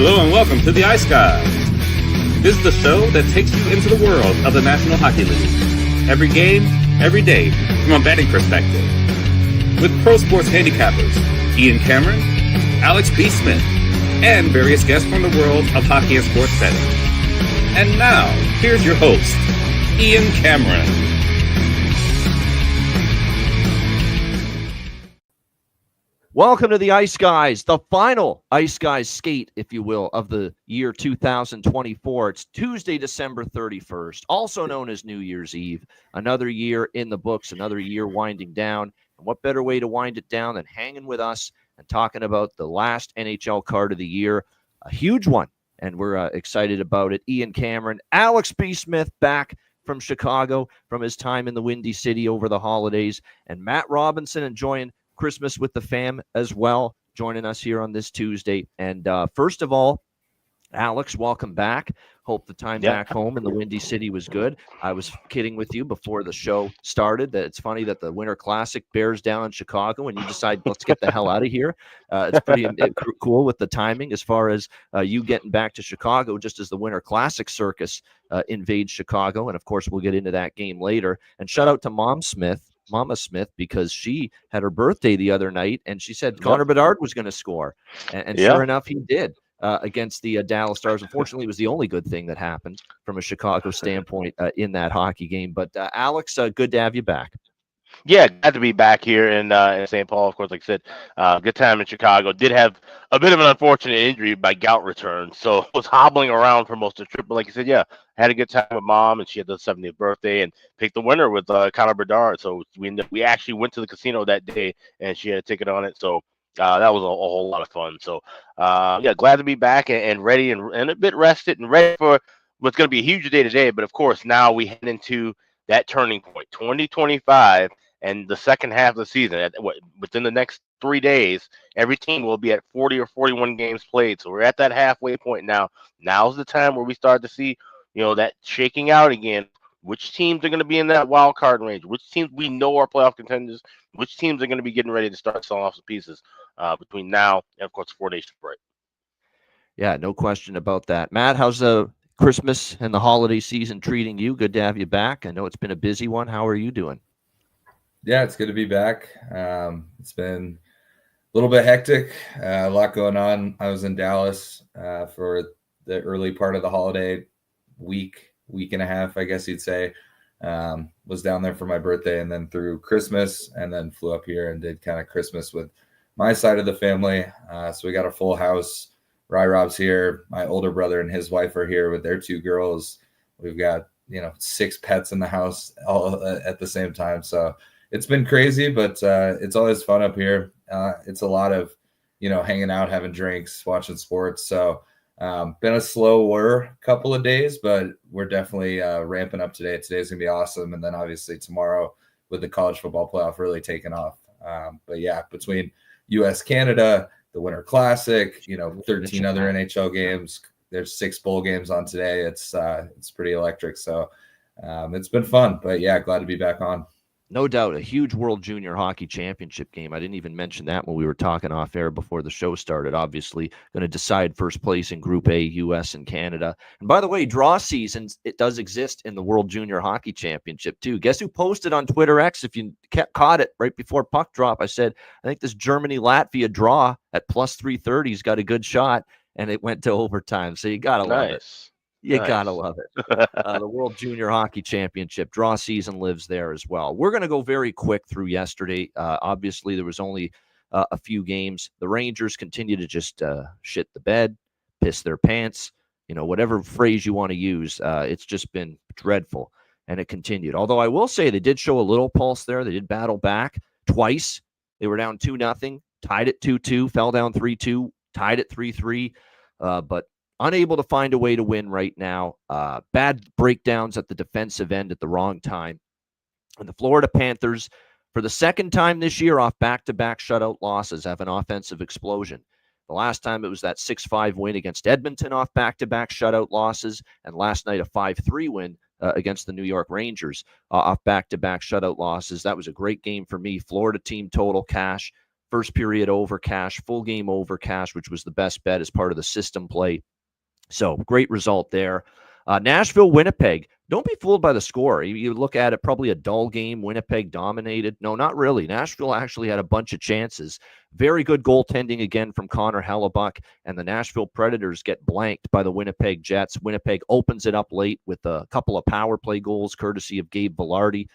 Hello and welcome to the Ice Guys. This is the show that takes you into the world of the National Hockey League. Every game, every day, from a betting perspective. With pro sports handicappers, Ian Cameron, Alex B. Smith, and various guests from the world of hockey and sports betting. And now, here's your host, Ian Cameron. Welcome to the Ice Guys, the final Ice Guys skate, if you will, of the year 2024. It's Tuesday, December 31st, also known as New Year's Eve. Another year in the books, another year winding down. And what better way to wind it down than hanging with us and talking about the last NHL card of the year, a huge one. And we're excited about it. Ian Cameron, Alex B. Smith back from Chicago from his time in the Windy City over the holidays, and Matt Robinson enjoying Christmas with the fam as well, joining us here on this Tuesday. And first of all, Alex, welcome back. Hope the time back home in the Windy City was good. I was kidding with you before the show started that it's funny that the Winter Classic bears down in Chicago and you decide, let's get the hell out of here. It's pretty cool with the timing as far as you getting back to Chicago just as the Winter Classic circus invades Chicago. And, of course, we'll get into that game later. And shout out to Mama Smith, because she had her birthday the other night, and she said Connor Bedard was going to score. And sure enough, he did against the Dallas Stars. Unfortunately, it was the only good thing that happened from a Chicago standpoint in that hockey game. But, Alex, good to have you back. Yeah, glad to be back here in St. Paul. Of course, like I said, good time in Chicago. Did have a bit of an unfortunate injury by gout return, so was hobbling around for most of the trip. But like you said, had a good time with Mom, and she had the 70th birthday and picked the winner with Connor Bedard. So we actually went to the casino that day, and she had a ticket on it. So that was a whole lot of fun. So glad to be back and ready and a bit rested and ready for what's going to be a huge day today. But of course, now we head into that turning point, 2025. And the second half of the season, within the next 3 days, every team will be at 40 or 41 games played. So we're at that halfway point now. Now's the time where we start to see, that shaking out again. Which teams are going to be in that wild card range? Which teams we know are playoff contenders? Which teams are going to be getting ready to start selling off the pieces between now and, of course, the 4 days break? Yeah, no question about that. Matt, how's the Christmas and the holiday season treating you? Good to have you back. I know it's been a busy one. How are you doing? Yeah, it's good to be back. It's been a little bit hectic, a lot going on. I was in Dallas for the early part of the holiday week and a half, I guess you'd say. Was down there for my birthday and then through Christmas, and then flew up here and did kind of Christmas with my side of the family. So we got a full house. Rob's here. My older brother and his wife are here with their 2 girls. We've got, 6 pets in the house all at the same time. So it's been crazy, but it's always fun up here. It's a lot of, hanging out, having drinks, watching sports. So been a slower couple of days, but we're definitely ramping up today. Today's going to be awesome. And then obviously tomorrow with the college football playoff really taking off. But yeah, between U.S., Canada, the Winter Classic, 13 other NHL games, there's 6 bowl games on today. It's pretty electric. So it's been fun, but yeah, glad to be back on. No doubt, a huge World Junior Hockey Championship game. I didn't even mention that when we were talking off air before the show started. Obviously, going to decide first place in Group A, U.S. and Canada. And by the way, draw seasons, it does exist in the World Junior Hockey Championship too. Guess who posted on Twitter X? If you caught it right before puck drop, I said, I think this Germany-Latvia draw at plus 330's got a good shot, and it went to overtime. So you got to love it. You gotta love it. The World Junior Hockey Championship draw season lives there as well. We're going to go very quick through yesterday. Obviously, there was only a few games. The Rangers continue to just shit the bed, piss their pants, whatever phrase you want to use. It's just been dreadful, and it continued. Although I will say they did show a little pulse there. They did battle back twice. They were down 2-0, tied at 2-2, fell down 3-2, tied at 3-3, but unable to find a way to win right now. Bad breakdowns at the defensive end at the wrong time. And the Florida Panthers, for the second time this year, off back-to-back shutout losses, have an offensive explosion. The last time it was that 6-5 win against Edmonton off back-to-back shutout losses, and last night a 5-3 win against the New York Rangers off back-to-back shutout losses. That was a great game for me. Florida team total cash first period over cash, full game over cash, which was the best bet as part of the system play. So great result there. Nashville, Winnipeg. Don't be fooled by the score. You look at it, probably a dull game. Winnipeg dominated. No, not really. Nashville actually had a bunch of chances. Very good goaltending again from Connor Hellebuck, and the Nashville Predators get blanked by the Winnipeg Jets. Winnipeg opens it up late with a couple of power play goals, courtesy of Gabe Vilardi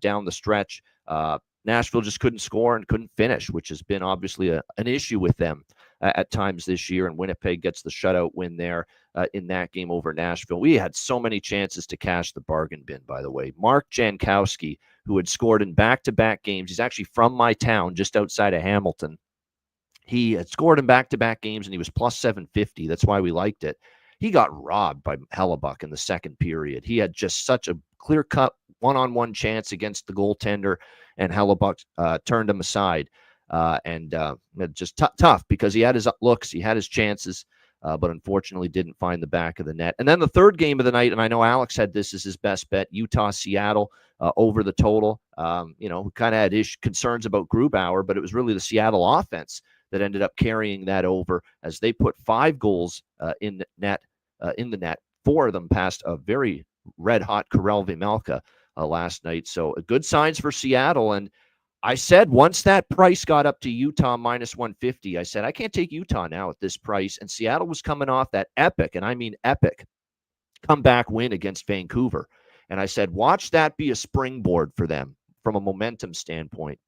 down the stretch. Nashville just couldn't score and couldn't finish, which has been obviously an issue with them at times this year, and Winnipeg gets the shutout win there in that game over Nashville. We had so many chances to cash the bargain bin, by the way. Mark Jankowski, who had scored in back-to-back games, he's actually from my town, just outside of Hamilton. He had scored in back-to-back games, and he was plus 750. That's why we liked it. He got robbed by Hellebuck in the second period. He had just such a clear-cut one-on-one chance against the goaltender, and Hellebuck turned him aside. Just tough because he had his looks, he had his chances, but unfortunately didn't find the back of the net. And then the third game of the night, and I know Alex had this as his best bet, Utah-Seattle over the total. We kind of had concerns about Grubauer, but it was really the Seattle offense that ended up carrying that over as they put 5 goals in the net, 4 of them past a very red-hot Karel Vejmelka last night. So good signs for Seattle. And I said once that price got up to Utah minus 150, I said, I can't take Utah now at this price. And Seattle was coming off that epic, and I mean epic, comeback win against Vancouver. And I said, watch that be a springboard for them from a momentum standpoint.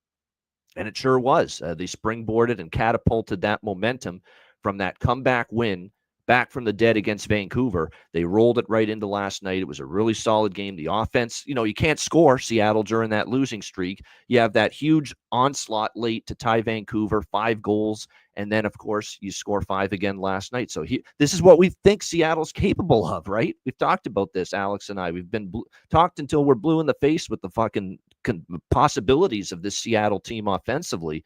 And it sure was. They springboarded and catapulted that momentum from that comeback win back from the dead against Vancouver. They rolled it right into last night. It was a really solid game. The offense, you can't score Seattle during that losing streak. You have that huge onslaught late to tie Vancouver, 5 goals. And then, of course, you score 5 again last night. So this is what we think Seattle's capable of, right? We've talked about this, Alex and I. We've been talked until we're blue in the face with the fucking possibilities of this Seattle team offensively.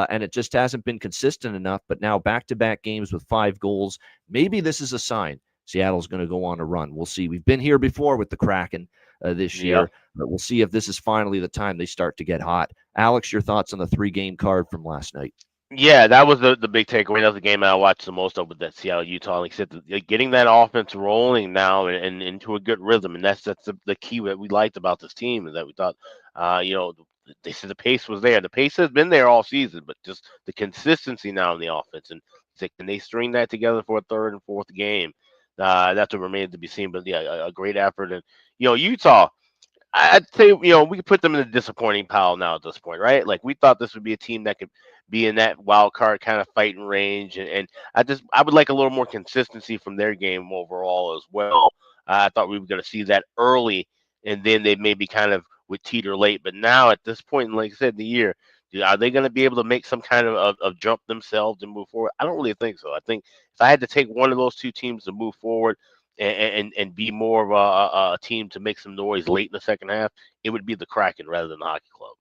And it just hasn't been consistent enough. But now back-to-back games with 5 goals. Maybe this is a sign Seattle's going to go on a run. We'll see. We've been here before with the Kraken this year. But we'll see if this is finally the time they start to get hot. Alex, your thoughts on the 3-game card from last night? Yeah, that was the big takeaway. That was the game I watched the most of with that Seattle-Utah. Like I said, getting that offense rolling now and into a good rhythm. And that's the key that we liked about this team, is that we thought, they said the pace was there. The pace has been there all season, but just the consistency now in the offense. And can they string that together for a third and fourth game? That's what remains to be seen. But yeah, a great effort. And Utah, I'd say we could put them in a disappointing pile now at this point, right? Like, we thought this would be a team that could be in that wild card kind of fighting range, and I would like a little more consistency from their game overall as well. I thought we were going to see that early, and then they maybe kind of would teeter late. But now at this point, like I said, in the year, are they going to be able to make some kind of jump themselves and move forward? I don't really think so. I think if I had to take one of those two teams to move forward and be more of a team to make some noise late in the second half, it would be the Kraken rather than the Hockey Club.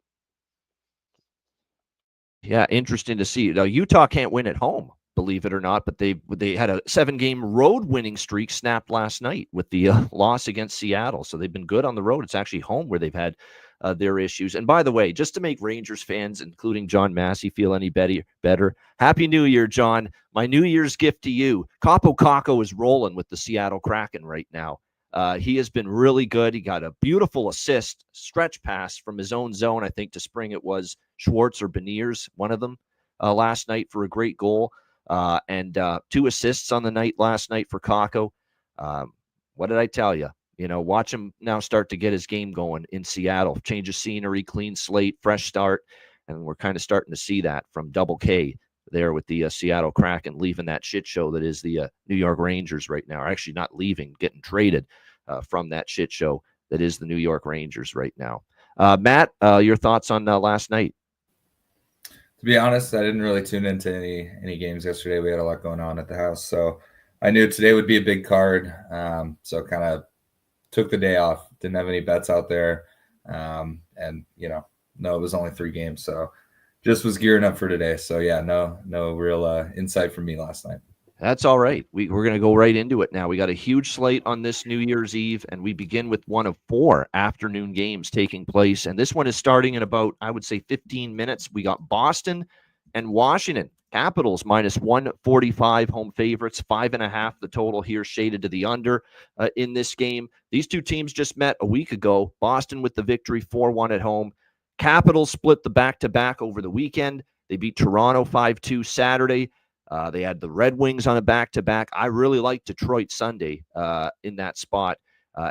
Yeah, interesting to see. Now, Utah can't win at home, believe it or not, but they had a 7-game road winning streak snapped last night with the loss against Seattle. So they've been good on the road. It's actually home where they've had their issues. And by the way, just to make Rangers fans, including John Massey, feel any better, Happy New Year, John. My New Year's gift to you. Kaapo Kakko is rolling with the Seattle Kraken right now. He has been really good. He got a beautiful assist, stretch pass from his own zone. I think to Spring it was Schwartz or Beniers, one of them, last night for a great goal. And 2 assists on the night last night for Kakko. What did I tell you? Watch him now start to get his game going in Seattle. Change of scenery, clean slate, fresh start. And we're kind of starting to see that from Double K there with the Seattle Kraken leaving that shit show that is the New York Rangers right now. Or actually not leaving, getting traded from that shit show that is the New York Rangers right now. Matt, your thoughts on last night? To be honest, I didn't really tune into any games yesterday. We had a lot going on at the house. So I knew today would be a big card. So kind of took the day off. Didn't have any bets out there. And, no, it was only 3 games. So just was gearing up for today. So, yeah, no real insight from me last night. That's all right. We're going to go right into it now. We got a huge slate on this New Year's Eve, and we begin with one of 4 afternoon games taking place. And this one is starting in about, I would say, 15 minutes. We got Boston and Washington. Capitals minus 145 home favorites, 5.5 the total here, shaded to the under in this game. These two teams just met a week ago. Boston with the victory 4-1 at home. Capitals split the back-to-back over the weekend. They beat Toronto 5-2 Saturday. They had the Red Wings on a back-to-back. I really like Detroit Sunday in that spot.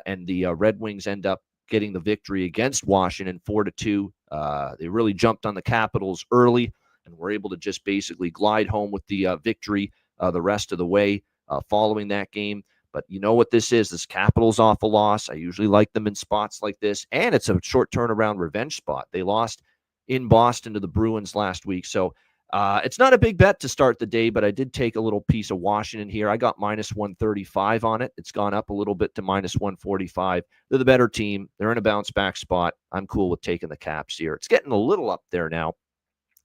And the Red Wings end up getting the victory against Washington 4-2. They really jumped on the Capitals early and were able to just basically glide home with the victory the rest of the way following that game. But you know what this is? This Capitals off a loss. I usually like them in spots like this. And it's a short turnaround revenge spot. They lost in Boston to the Bruins last week. So it's not a big bet to start the day, but I did take a little piece of Washington here. I got minus 135 on it. It's gone up a little bit to minus 145. They're the better team. They're in a bounce back spot. I'm cool with taking the Caps here. It's getting a little up there now,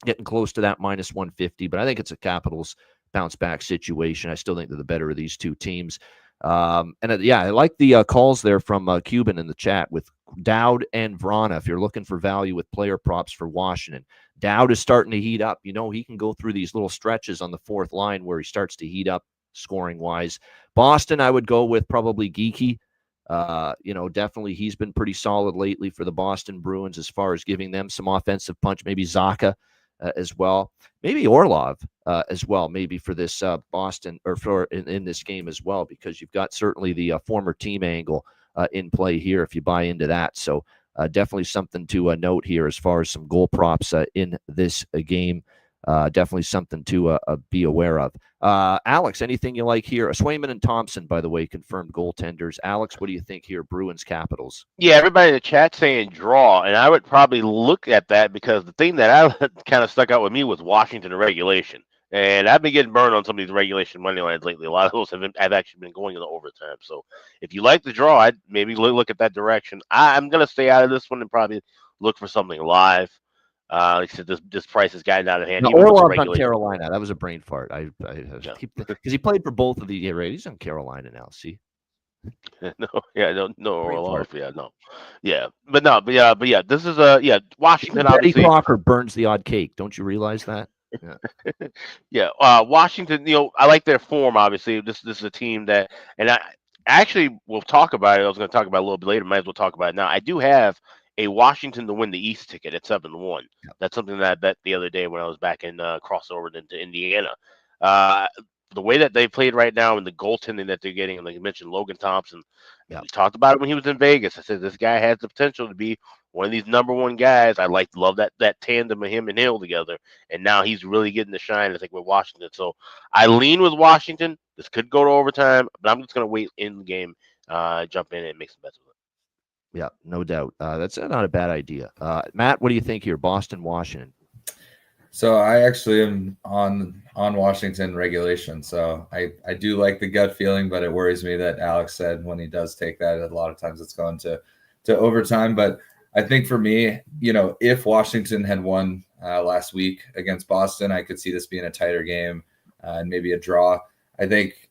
getting close to that minus 150, but I think it's a Capitals bounce back situation. I still think they're the better of these two teams. I like the calls there from Cuban in the chat with Dowd and Vrana. If you're looking for value with player props for Washington, Dowd is starting to heat up. You know, he can go through these little stretches on the fourth line where he starts to heat up scoring wise. Boston, I would go with probably Geeky. Definitely he's been pretty solid lately for the Boston Bruins as far as giving them some offensive punch. Maybe Zacha as well. Maybe Orlov as well, maybe for this Boston or for in this game as well, because you've got certainly the former team angle in play here if you buy into that. So definitely something to note here as far as some goal props in this game. Definitely something to be aware of. Alex, anything you like here? Swayman and Thompson, by the way, confirmed goaltenders. Alex, what do you think here? Bruins Capitals. Yeah, everybody in the chat saying draw, and I would probably look at that because the thing that I kind of stuck out with me was Washington regulation. And I've been getting burned on some of these regulation money lines lately. A lot of those have actually been going into overtime. So if you like the draw, I'd maybe look at that direction. I'm going to stay out of this one and probably look for something live. Like I said, this price has gotten out of hand. No, Orlov's on Carolina. That was a brain fart. Because he played for both of the. Yeah, right. He's on Carolina now. See. No, Orlov. Yeah, no, yeah, but yeah. This is Washington. Obviously, Eddie Crocker burns the odd cake. Don't you realize that? Yeah. Yeah. Washington. I like their form. Obviously, this is a team that, and I actually will talk about it. I was going to talk about it a little bit later. Might as well talk about it now. I do have a Washington to win the East ticket at 7-1. That's something that I bet the other day when I was back in crossover into Indiana. The way that they played right now and the goaltending that they're getting, and like you mentioned, Logan Thompson. We talked about it when he was in Vegas. I said this guy has the potential to be one of these number one guys. I love that tandem of him and Hill together, and now he's really getting the shine, I think, with Washington. So I lean with Washington. This could go to overtime, but I'm just going to wait in the game, jump in and make some bets with it. Yeah, no doubt. That's not a bad idea. Matt, what do you think here? Boston, Washington. So I actually am on Washington regulation. So I do like the gut feeling, but it worries me that Alex said when he does take that, a lot of times it's going to overtime. But I think for me, if Washington had won last week against Boston, I could see this being a tighter game and maybe a draw. I think,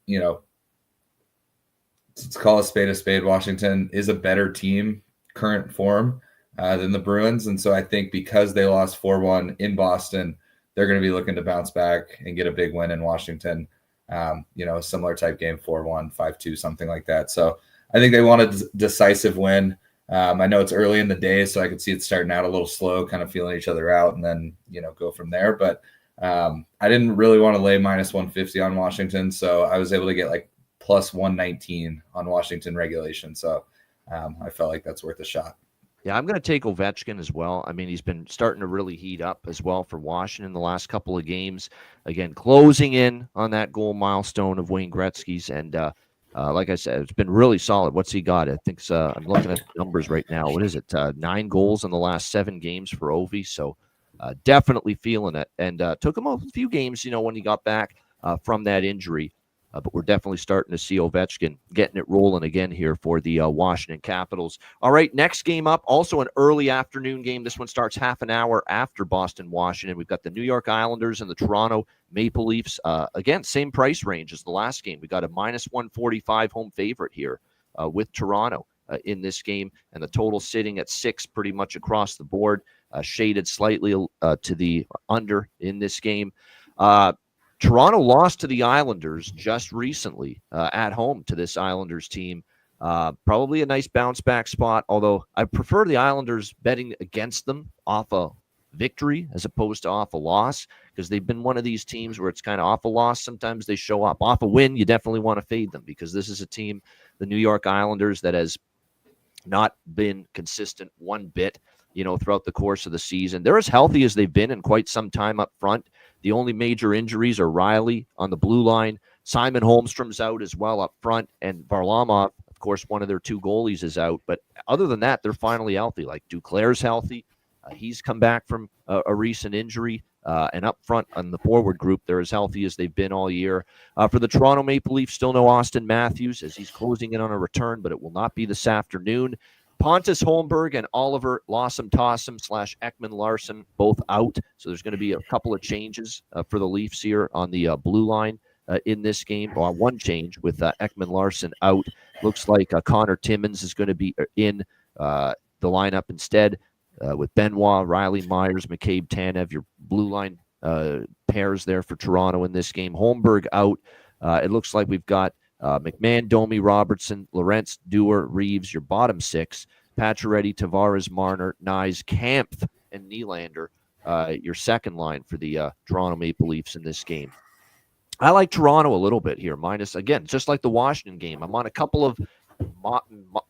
let's call a spade. Washington is a better team, current form, than the Bruins. And so I think because they lost 4-1 in Boston, they're going to be looking to bounce back and get a big win in Washington. A similar type game, 4-1, 5-2, something like that. So I think they want a decisive win. I know it's early in the day, so I could see it starting out a little slow, kind of feeling each other out, and then, go from there. But I didn't really want to lay minus 150 on Washington, so I was able to get like plus 119 on Washington regulation. So I felt like that's worth a shot. Yeah, I'm going to take Ovechkin as well. I mean, he's been starting to really heat up as well for Washington the last couple of games. Again, closing in on that goal milestone of Wayne Gretzky's. And like I said, it's been really solid. What's he got? I think I'm looking at the numbers right now. What is it? 9 goals in the last 7 games for Ovi. So definitely feeling it. And took him a few games, when he got back from that injury. But we're definitely starting to see Ovechkin getting it rolling again here for the Washington Capitals. All right, next game up, also an early afternoon game. This one starts half an hour after Boston, Washington. We've got the New York Islanders and the Toronto Maple Leafs. Again, same price range as the last game. We got a minus 145 home favorite here with Toronto in this game, and the total sitting at 6 pretty much across the board. shaded slightly to the under in this game. Toronto lost to the Islanders just recently at home to this Islanders team. Probably a nice bounce back spot, although I prefer the Islanders betting against them off a victory as opposed to off a loss, because they've been one of these teams where it's kind of off a loss. Sometimes they show up. Off a win, you definitely want to fade them, because this is a team, the New York Islanders, that has not been consistent one bit, throughout the course of the season. They're as healthy as they've been in quite some time up front. The only major injuries are Riley on the blue line. Simon Holmstrom's out as well up front, and Varlamov, of course, one of their two goalies is out. But other than that, they're finally healthy. Like Duclair's healthy. He's come back from a recent injury. And up front on the forward group, they're as healthy as they've been all year. For the Toronto Maple Leafs, still no Austin Matthews, as he's closing in on a return, but it will not be this afternoon. Pontus Holmberg and Oliver Lossum-Tossum / Ekman Larson both out. So there's going to be a couple of changes for the Leafs here on the blue line in this game. Well, one change with Ekman Larson out. Looks like Connor Timmins is going to be in the lineup instead with Benoit, Riley Myers, McCabe, Tanev, your blue line pairs there for Toronto in this game. Holmberg out. It looks like we've got McMahon, Domi, Robertson, Lorentz, Dewar, Reeves, your bottom six. Pacioretty, Tavares, Marner, Nyes, Kampf, and Nylander, your second line for the Toronto Maple Leafs in this game. I like Toronto a little bit here, minus, again, just like the Washington game. I'm on a couple of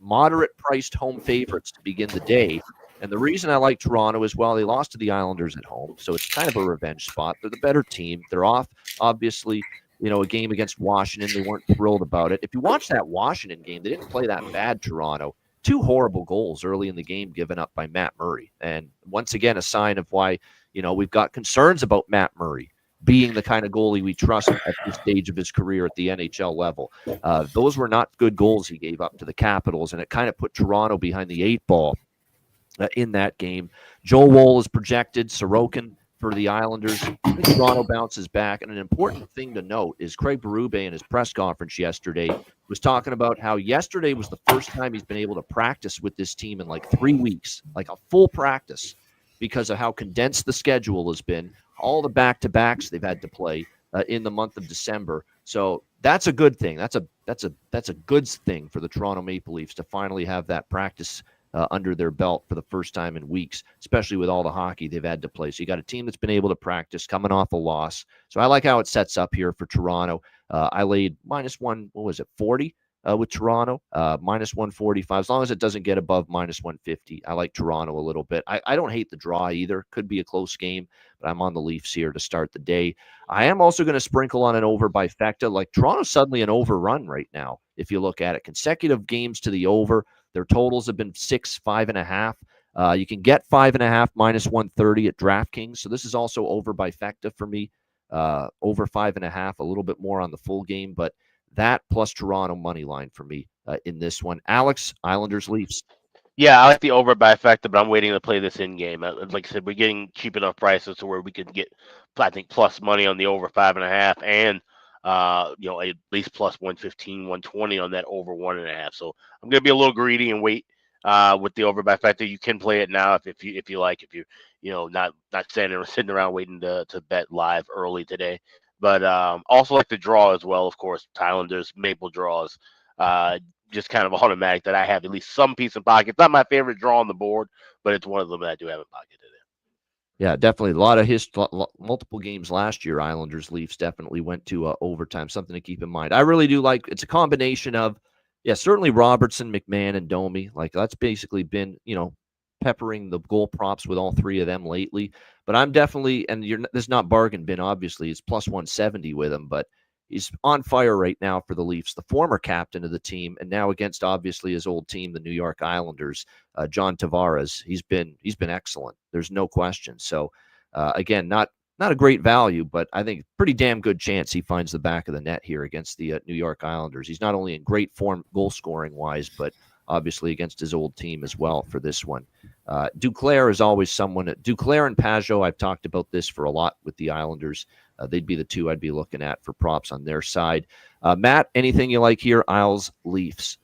moderate-priced home favorites to begin the day. And the reason I like Toronto is, well, they lost to the Islanders at home, so it's kind of a revenge spot. They're the better team. They're off, obviously, a game against Washington. They weren't thrilled about it. If you watch that Washington game, they didn't play that bad, Toronto. 2 horrible goals early in the game given up by Matt Murray. And once again, a sign of why, we've got concerns about Matt Murray being the kind of goalie we trust at this stage of his career at the NHL level. Those were not good goals he gave up to the Capitals, and it kind of put Toronto behind the 8 ball in that game. Joel Woll is projected. Sorokin for the Islanders. Toronto bounces back. And an important thing to note is Craig Berube in his press conference yesterday was talking about how yesterday was the first time he's been able to practice with this team in like 3 weeks, like a full practice, because of how condensed the schedule has been, all the back-to-backs they've had to play in the month of December. So that's a good thing. That's a good thing for the Toronto Maple Leafs to finally have that practice under their belt for the first time in weeks, especially with all the hockey they've had to play. So you got a team that's been able to practice coming off a loss. So I like how it sets up here for Toronto. I laid -140 with Toronto, -145. As long as it doesn't get above -150, I like Toronto a little bit. I don't hate the draw either. Could be a close game, but I'm on the Leafs here to start the day. I am also going to sprinkle on an over by Fecta. Like, Toronto's suddenly an overrun right now, if you look at it. Consecutive games to the over. Their totals have been 6, 5.5. You can get 5.5 -130 at DraftKings. So this is also over by Fecta for me. Over 5.5, a little bit more on the full game, but that plus Toronto money line for me in this one. Alex, Islanders, Leafs. Yeah, I like the over by Fecta, but I'm waiting to play this in game. Like I said, we're getting cheap enough prices to where we could get, I think, plus money on the over 5.5 and at least plus 115, 120 on that over 1.5. So I'm going to be a little greedy and wait with the over by Fecta. You can play it now if you like, if you're not sitting around waiting to bet live early today. But also like the draw as well, of course. Islanders, Maple draws, just kind of automatic that I have at least some piece in pocket. It's not my favorite draw on the board, but it's one of them that I do have in pocket today. Yeah, definitely. A lot of multiple games last year, Islanders, Leafs definitely went to overtime. Something to keep in mind. I really do like, it's a combination of, certainly Robertson, McMahon, and Domi. Like, that's basically been, peppering the goal props with all 3 of them lately. But I'm definitely, and there's not bargain bin, obviously. It's plus 170 with him, but he's on fire right now for the Leafs, the former captain of the team, and now against obviously his old team, the New York Islanders, John Tavares. He's been excellent. There's no question. So again, not a great value, but I think pretty damn good chance he finds the back of the net here against the New York Islanders. He's not only in great form goal scoring wise, but obviously against his old team as well for this one. Duclair is always someone. Duclair and Pajot, I've talked about this for a lot with the Islanders. They'd be the 2 I'd be looking at for props on their side. Matt, anything you like here? Isles, Leafs.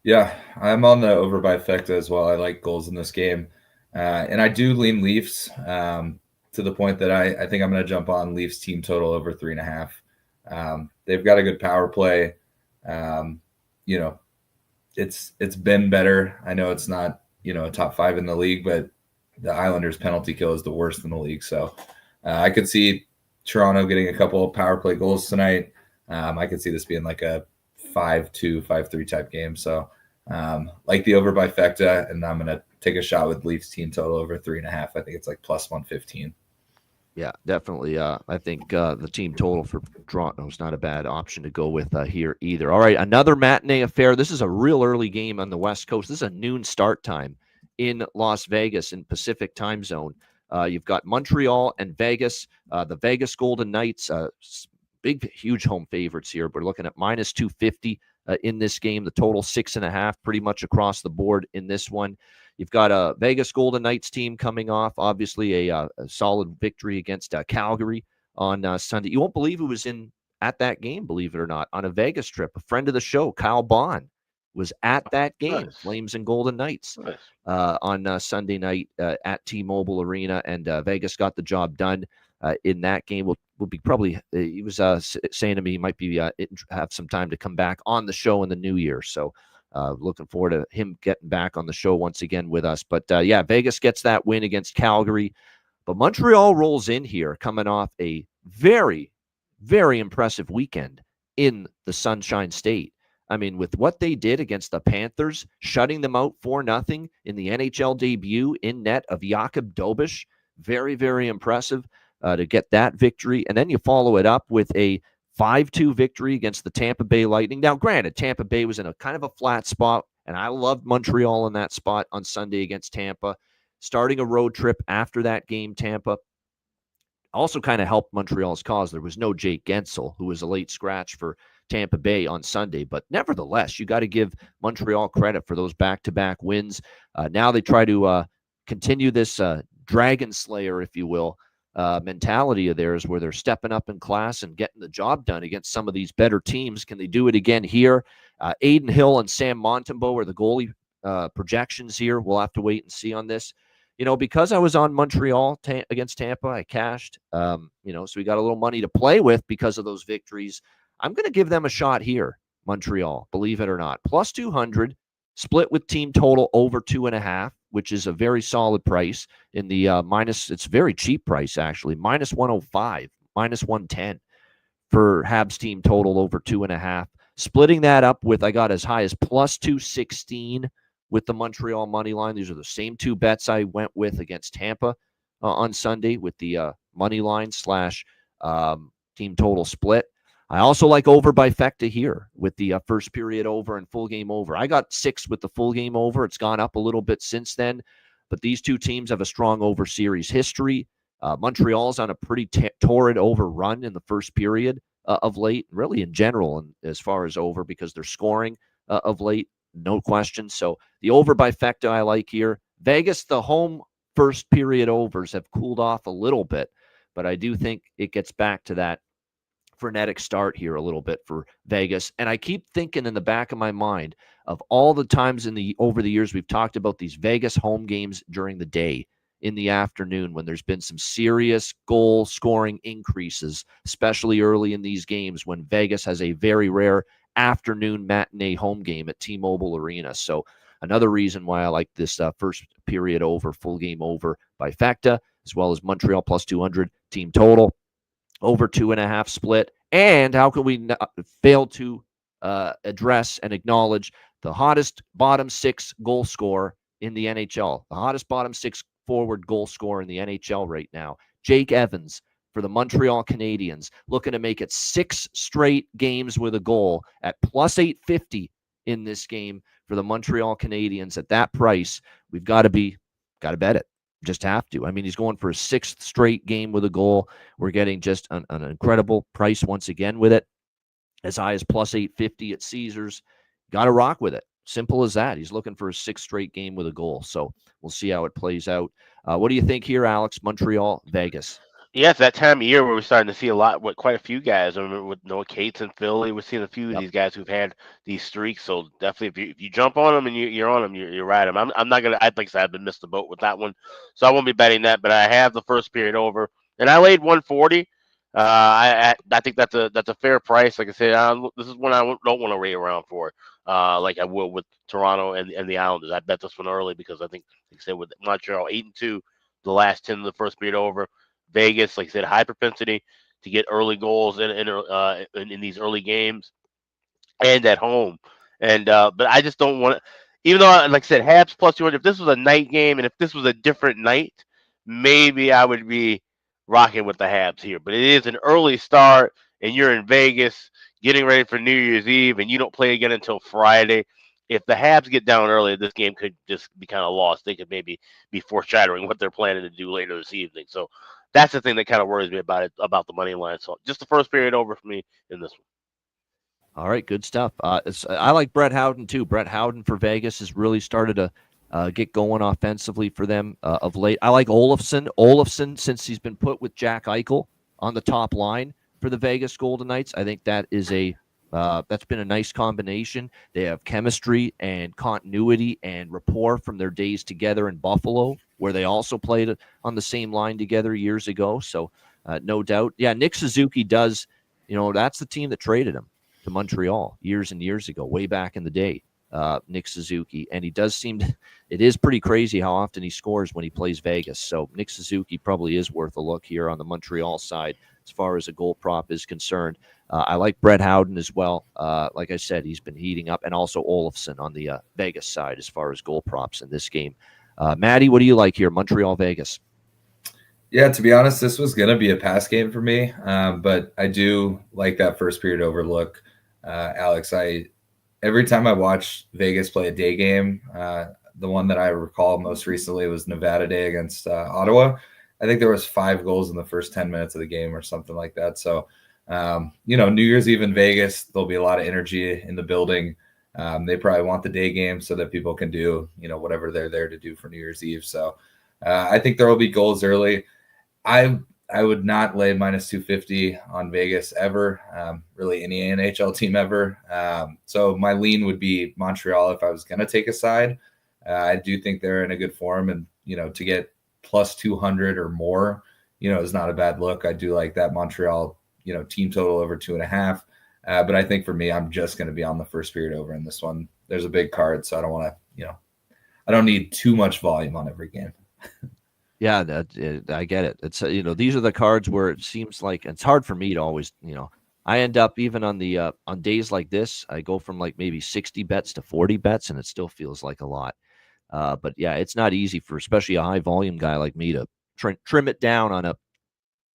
Yeah, I'm on the over by Fecta as well. I like goals in this game. And I do lean Leafs to the point that I think I'm going to jump on Leafs team total over 3.5. They've got a good power play. You know, it's been better. I know it's not, a top 5 in the league, but the Islanders penalty kill is the worst in the league. So I could see Toronto getting a couple of power play goals tonight. I could see this being like a 5-2, 5-3 type game. So like the over by Fecta, and I'm going to take a shot with Leafs team total over 3.5. I think it's like plus 115. Yeah, definitely. I think the team total for Toronto is not a bad option to go with here either. All right, another matinee affair. This is a real early game on the West Coast. This is a noon start time in Las Vegas in Pacific time zone. You've got Montreal and Vegas. The Vegas Golden Knights, big, huge home favorites here. We're looking at minus 250 in this game. The total 6.5, pretty much across the board in this one. You've got a Vegas Golden Knights team coming off, obviously a solid victory against Calgary on Sunday. You won't believe who was at that game, believe it or not, on a Vegas trip. A friend of the show, Kyle Bond, was at that game, Nice. Flames and Golden Knights, Nice. on Sunday night at T-Mobile Arena, and Vegas got the job done in that game. Will be probably, he was saying to me he might be have some time to come back on the show in the new year. So looking forward to him getting back on the show once again with us. But yeah, Vegas gets that win against Calgary. But Montreal rolls in here coming off a very, very impressive weekend in the Sunshine State. I mean, with what they did against the Panthers, shutting them out 4-0 in the NHL debut in net of Jakub Dobiš. Very, very impressive to get that victory. And then you follow it up with a 5-2 victory against the Tampa Bay Lightning. Now, granted, Tampa Bay was in a kind of a flat spot, and I loved Montreal in that spot on Sunday against Tampa. Starting a road trip after that game, Tampa also kind of helped Montreal's cause. There was no Jake Gensel, who was a late scratch for Tampa Bay on Sunday. But nevertheless, you got to give Montreal credit for those back-to-back wins. Now they try to continue this Dragon Slayer, if you will, mentality of theirs, where they're stepping up in class and getting the job done against some of these better teams. Can they do it again here? Aiden Hill and Sam Montembeault are the goalie projections here. We'll have to wait and see on this. Because I was on Montreal against Tampa, I cashed, so we got a little money to play with because of those victories. I'm going to give them a shot here, Montreal, believe it or not. Plus 200, split with team total over 2.5, which is a very solid price in the it's a very cheap price, actually, minus 105, minus 110 for Habs team total over 2.5. Splitting that up with, I got as high as plus 216 with the Montreal money line. These are the same two bets I went with against Tampa on Sunday with the money line / team total split. I also like over by Fecta here with the first period over and full game over. I got 6 with the full game over. It's gone up a little bit since then, but these two teams have a strong over series history. Montreal's on a pretty torrid over run in the first period of late, really in general, and as far as over, because they're scoring of late, no question. So the over by Fecta I like here. Vegas, the home first period overs have cooled off a little bit, but I do think it gets back to that frenetic start here a little bit for Vegas. And I keep thinking in the back of my mind of all the times over the years we've talked about these Vegas home games during the day, in the afternoon, when there's been some serious goal scoring increases, especially early in these games when Vegas has a very rare afternoon matinee home game at T-Mobile Arena. So another reason why I like this first period over, full game over by Fecta, as well as Montreal plus 200 team total over 2.5 split. And how can we fail to address and acknowledge the hottest bottom 6 goal scorer in the NHL, the hottest bottom 6 forward goal scorer in the NHL right now, Jake Evans for the Montreal Canadiens, looking to make it 6 straight games with a goal at plus 850 in this game for the Montreal Canadiens. At that price, we've got to bet it. Just have to. I mean, he's going for a 6th straight game with a goal. We're getting just an incredible price once again with it, as high as plus 850 at Caesars. Got to rock with it. Simple as that. He's looking for a 6th straight game with a goal. So we'll see how it plays out. What do you think here, Alex? Montreal, Vegas. Yeah, it's that time of year where we're starting to see quite a few guys. I remember with Noah Cates in Philly, we're seeing a few of Yep. these guys who've had these streaks. So definitely, if you jump on them and you're on them, you're right. I'm not gonna. I think I've been missed the boat with that one, so I won't be betting that. But I have the first period over, and I laid 140. I think that's a fair price. Like I said, this is one I don't want to wait around for. Like I will with Toronto and the Islanders. I bet this one early because I think, like I said, with Montreal 8-2, the last 10 of the first period over. Vegas, like I said, high propensity to get early goals in these early games and at home. And but I just don't want to. Even though, like I said, Habs plus 200. If this was a night game and if this was a different night, maybe I would be rocking with the Habs here. But it is an early start, and you're in Vegas getting ready for New Year's Eve, and you don't play again until Friday. If the Habs get down early, this game could just be kind of lost. They could maybe be foreshadowing what they're planning to do later this evening. So that's the thing that kind of worries me about the money line. So just the first period over for me in this one. All right, good stuff. I like Brett Howden too. Brett Howden for Vegas has really started to get going offensively for them of late. I like Olofsson. Olofsson, since he's been put with Jack Eichel on the top line for the Vegas Golden Knights, I think that is that's been a nice combination. They have chemistry and continuity and rapport from their days together in Buffalo, where they also played on the same line together years ago. So no doubt, yeah. Nick Suzuki does. That's the team that traded him to Montreal years and years ago, way back in the day, Nick Suzuki. And he does it is pretty crazy how often he scores when he plays Vegas. So Nick Suzuki probably is worth a look here on the Montreal side as far as a goal prop is concerned. I like Brett Howden as well. Like I said, he's been heating up, and also Olofsson on the Vegas side as far as goal props in this game. Maddie, what do you like here, Montreal, Vegas? Yeah, to be honest, this was going to be a pass game for me, but I do like that first period overlook. Alex, every time I watch Vegas play a day game, the one that I recall most recently was Nevada Day against Ottawa. I think there was 5 goals in the first 10 minutes of the game or something like that. So, New Year's Eve in Vegas, there'll be a lot of energy in the building. They probably want the day game so that people can do, whatever they're there to do for New Year's Eve. So I think there will be goals early. I would not lay minus 250 on Vegas ever, really any NHL team ever. So my lean would be Montreal if I was going to take a side. I do think they're in a good form, and, to get plus 200 or more, is not a bad look. I do like that Montreal, team total over 2.5. But I think for me, I'm just going to be on the first period over in this one. There's a big card, so I don't want to, I don't need too much volume on every game. Yeah, I get it. It's these are the cards where it seems like it's hard for me to always I end up even on the on days like this, I go from like maybe 60 bets to 40 bets, and it still feels like a lot. But yeah, it's not easy for especially a high volume guy like me to trim it down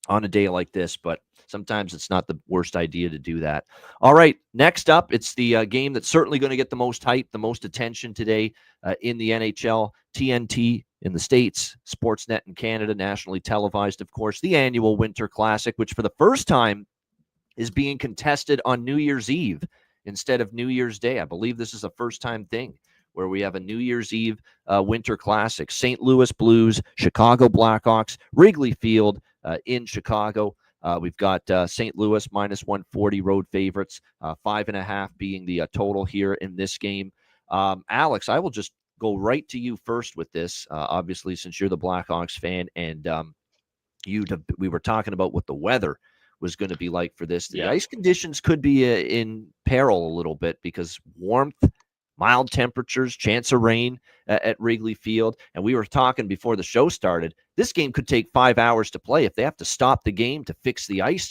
on a day like this. But sometimes it's not the worst idea to do that. All right, next up, it's the game that's certainly going to get the most hype, the most attention today in the NHL. TNT in the States, Sportsnet in Canada, nationally televised, of course, the annual Winter Classic, which for the first time is being contested on New Year's Eve instead of New Year's Day. I believe this is a first-time thing where we have a New Year's Eve Winter Classic. St. Louis Blues, Chicago Blackhawks, Wrigley Field in Chicago. We've got St. Louis minus 140 road favorites, 5.5 being the total here in this game. Alex, I will just go right to you first with this, obviously, since you're the Blackhawks fan, and we were talking about what the weather was going to be like for this. The ice conditions could be in peril a little bit because warmth, mild temperatures, chance of rain at Wrigley Field. And we were talking before the show started, this game could take 5 hours to play. If they have to stop the game to fix the ice,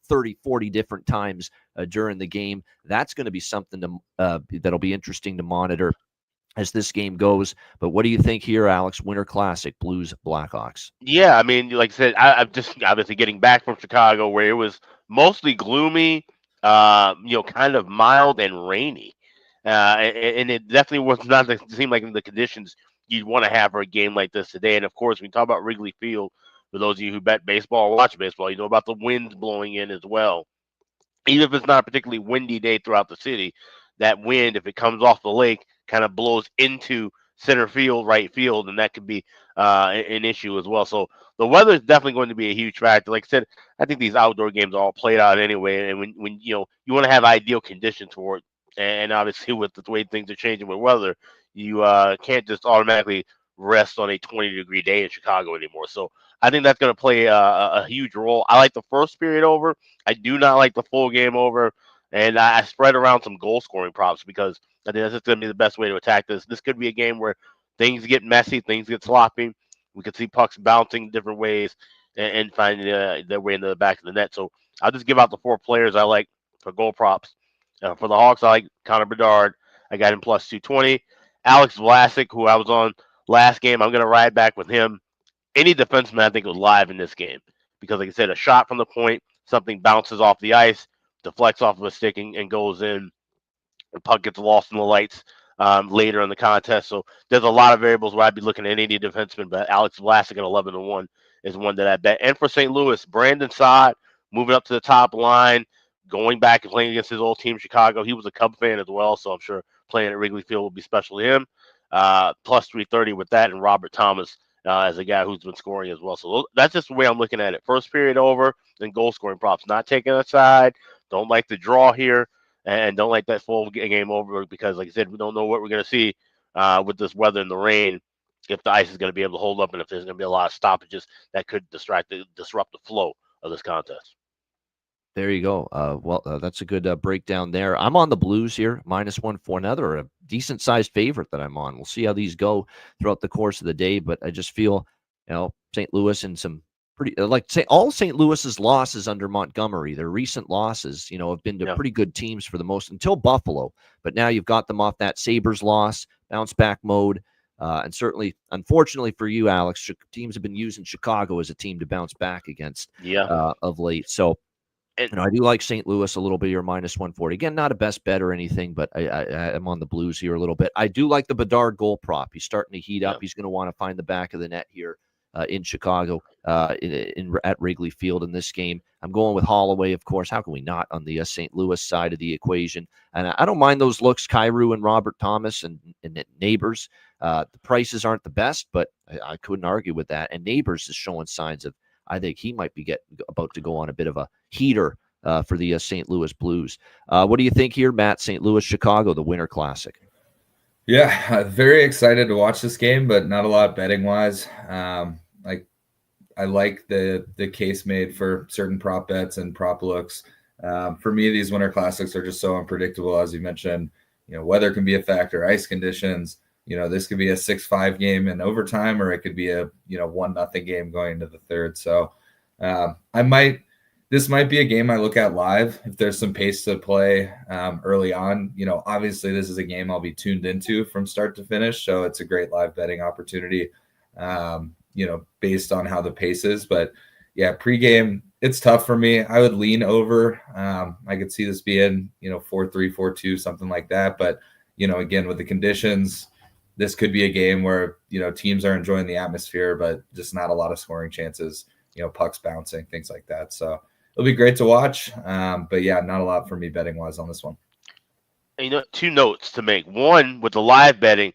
30, 40 different times during the game, that's going to be something that'll be interesting to monitor as this game goes. But what do you think here, Alex? Winter Classic, Blues, Blackhawks. Yeah, I mean, like I said, I'm just obviously getting back from Chicago where it was mostly gloomy, kind of mild and rainy. And it definitely was not seem like the conditions you'd want to have for a game like this today. And of course, when you talk about Wrigley Field, for those of you who bet baseball or watch baseball, you know about the winds blowing in as well. Even if it's not a particularly windy day throughout the city, that wind, if it comes off the lake, kind of blows into center field, right field, and that could be an issue as well. So the weather is definitely going to be a huge factor. Like I said, I think these outdoor games are all played out anyway, and when you want to have ideal conditions for it, and obviously with the way things are changing with weather, you can't just automatically rest on a 20-degree day in Chicago anymore. So I think that's going to play a huge role. I like the first period over. I do not like the full game over, and I spread around some goal scoring props because I think that's just going to be the best way to attack this. This could be a game where things get messy, things get sloppy. We could see pucks bouncing different ways and finding their way into the back of the net. So I'll just give out the 4 players I like for goal props. For the Hawks, I like Connor Bedard. I got him plus 220. Alex Vlasic, who I was on last game, I'm going to ride back with him. Any defenseman I think was live in this game because, like I said, a shot from the point, something bounces off the ice, deflects off of a stick and goes in. The puck gets lost in the lights later in the contest. So there's a lot of variables where I'd be looking at any defenseman, but Alex Vlasic at 11-1 is one that I bet. And for St. Louis, Brandon Saad moving up to the top line, going back and playing against his old team, Chicago. He was a Cub fan as well, so I'm sure playing at Wrigley Field will be special to him. Plus 330 with that, and Robert Thomas as a guy who's been scoring as well. So that's just the way I'm looking at it. First period over, then goal scoring props. Not taking a side. Don't like the draw here, and don't like that full game over because, like I said, we don't know what we're going to see with this weather and the rain. If the ice is going to be able to hold up, and if there's going to be a lot of stoppages that could disrupt the flow of this contest. There you go. That's a good breakdown there. I'm on the Blues here, -1 for another, a decent-sized favorite that I'm on. We'll see how these go throughout the course of the day, but I just feel, St. Louis and some pretty, all St. Louis's losses under Montgomery, their recent losses, have been to pretty good teams for the most, until Buffalo. But now you've got them off that Sabres loss, bounce-back mode. And certainly, unfortunately for you, Alex, teams have been using Chicago as a team to bounce back against of late. So, I do like St. Louis a little bit here, -140. Again, not a best bet or anything, but I'm on the Blues here a little bit. I do like the Bedard goal prop. He's starting to heat up. He's going to want to find the back of the net here in Chicago at Wrigley Field in this game. I'm going with Holloway, of course. How can we not on the St. Louis side of the equation? And I don't mind those looks, Kyrou and Robert Thomas and Neighbors. The prices aren't the best, but I couldn't argue with that. And Neighbors is showing signs of, I think he might be about to go on a bit of a heater for the St. Louis Blues. What do you think here, Matt? St. Louis, Chicago, the Winter Classic. Yeah, very excited to watch this game, but not a lot betting wise. I like the case made for certain prop bets and prop looks. For me, these Winter Classics are just so unpredictable, as you mentioned. Weather can be a factor, ice conditions. This could be a 6-5 game in overtime, or it could be a 1-0 game going into the third. So this might be a game I look at live if there's some pace to play early on. Obviously this is a game I'll be tuned into from start to finish, so it's a great live betting opportunity. Based on how the pace is. But yeah, pregame, it's tough for me. I would lean over. I could see this being 4-3, 4-2, something like that. But again, with the conditions, this could be a game where, teams are enjoying the atmosphere, but just not a lot of scoring chances, pucks bouncing, things like that. So it'll be great to watch. But yeah, not a lot for me betting wise on this one. And, 2 notes to make. One, with the live betting,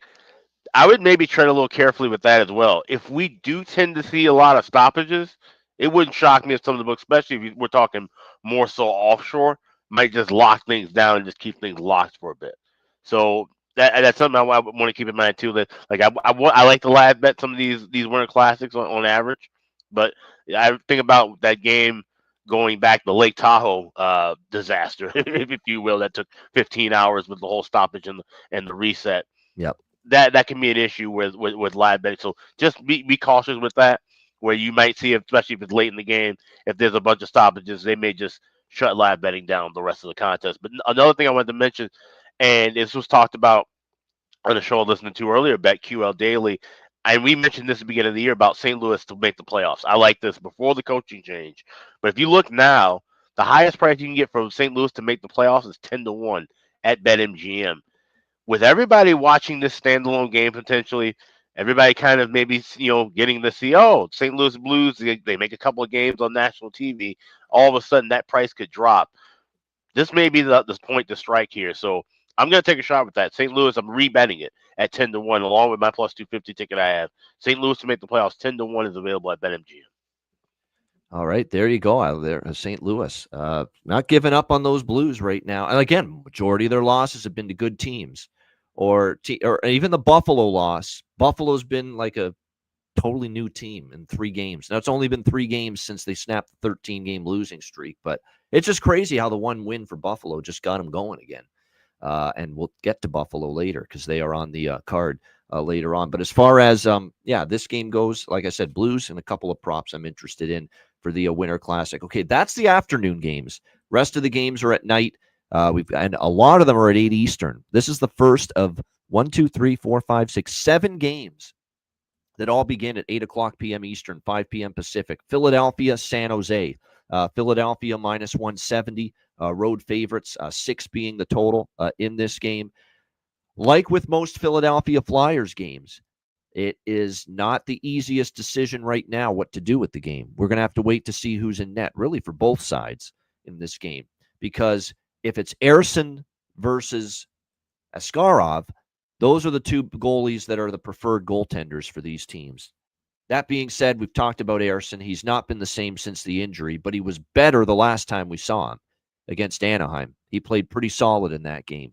I would maybe tread a little carefully with that as well. If we do tend to see a lot of stoppages, it wouldn't shock me if some of the books, especially if we're talking more so offshore, might just lock things down and just keep things locked for a bit. So that's something I want to keep in mind too. That I like to live bet some of these Winter Classics on average, but I think about that game going back to Lake Tahoe disaster, if you will, that took 15 hours with the whole stoppage and the reset. Yep. That can be an issue with live betting. So just be cautious with that, where you might see, especially if it's late in the game, if there's a bunch of stoppages, they may just shut live betting down the rest of the contest. But another thing I wanted to mention, and this was talked about on the show I listened to earlier, BetQL Daily, and we mentioned this at the beginning of the year about St. Louis to make the playoffs. I like this before the coaching change. But if you look now, the highest price you can get from St. Louis to make the playoffs is 10-1 at BetMGM. With everybody watching this standalone game potentially, everybody kind of maybe getting to see, St. Louis Blues, they make a couple of games on national TV, all of a sudden that price could drop. This may be the point to strike here. So I'm going to take a shot with that. St. Louis, I'm rebetting it at 10-1, along with my plus 250 ticket I have. St. Louis to make the playoffs, 10-1 is available at BetMGM. All right, there you go. Out there, St. Louis, not giving up on those Blues right now. And again, majority of their losses have been to good teams, or even the Buffalo loss. Buffalo's been like a totally new team in 3 games. Now it's only been 3 games since they snapped the 13-game losing streak, but it's just crazy how the one win for Buffalo just got them going again. And we'll get to Buffalo later because they are on the card later on. But as far as this game goes, like I said, Blues and a couple of props I'm interested in for the Winter Classic. Okay, that's the afternoon games. Rest of the games are at night. And a lot of them are at 8 Eastern. This is the first of 7 games that all begin at 8 o'clock p.m. Eastern, 5 p.m. Pacific. Philadelphia, San Jose. Philadelphia minus 170. Road favorites, 6 being the total in this game. Like with most Philadelphia Flyers games, it is not the easiest decision right now what to do with the game. We're going to have to wait to see who's in net, really, for both sides in this game. Because if it's Ersson versus Askarov, those are the 2 goalies that are the preferred goaltenders for these teams. That being said, we've talked about Ersson. He's not been the same since the injury, but he was better the last time we saw him against Anaheim. He played pretty solid in that game.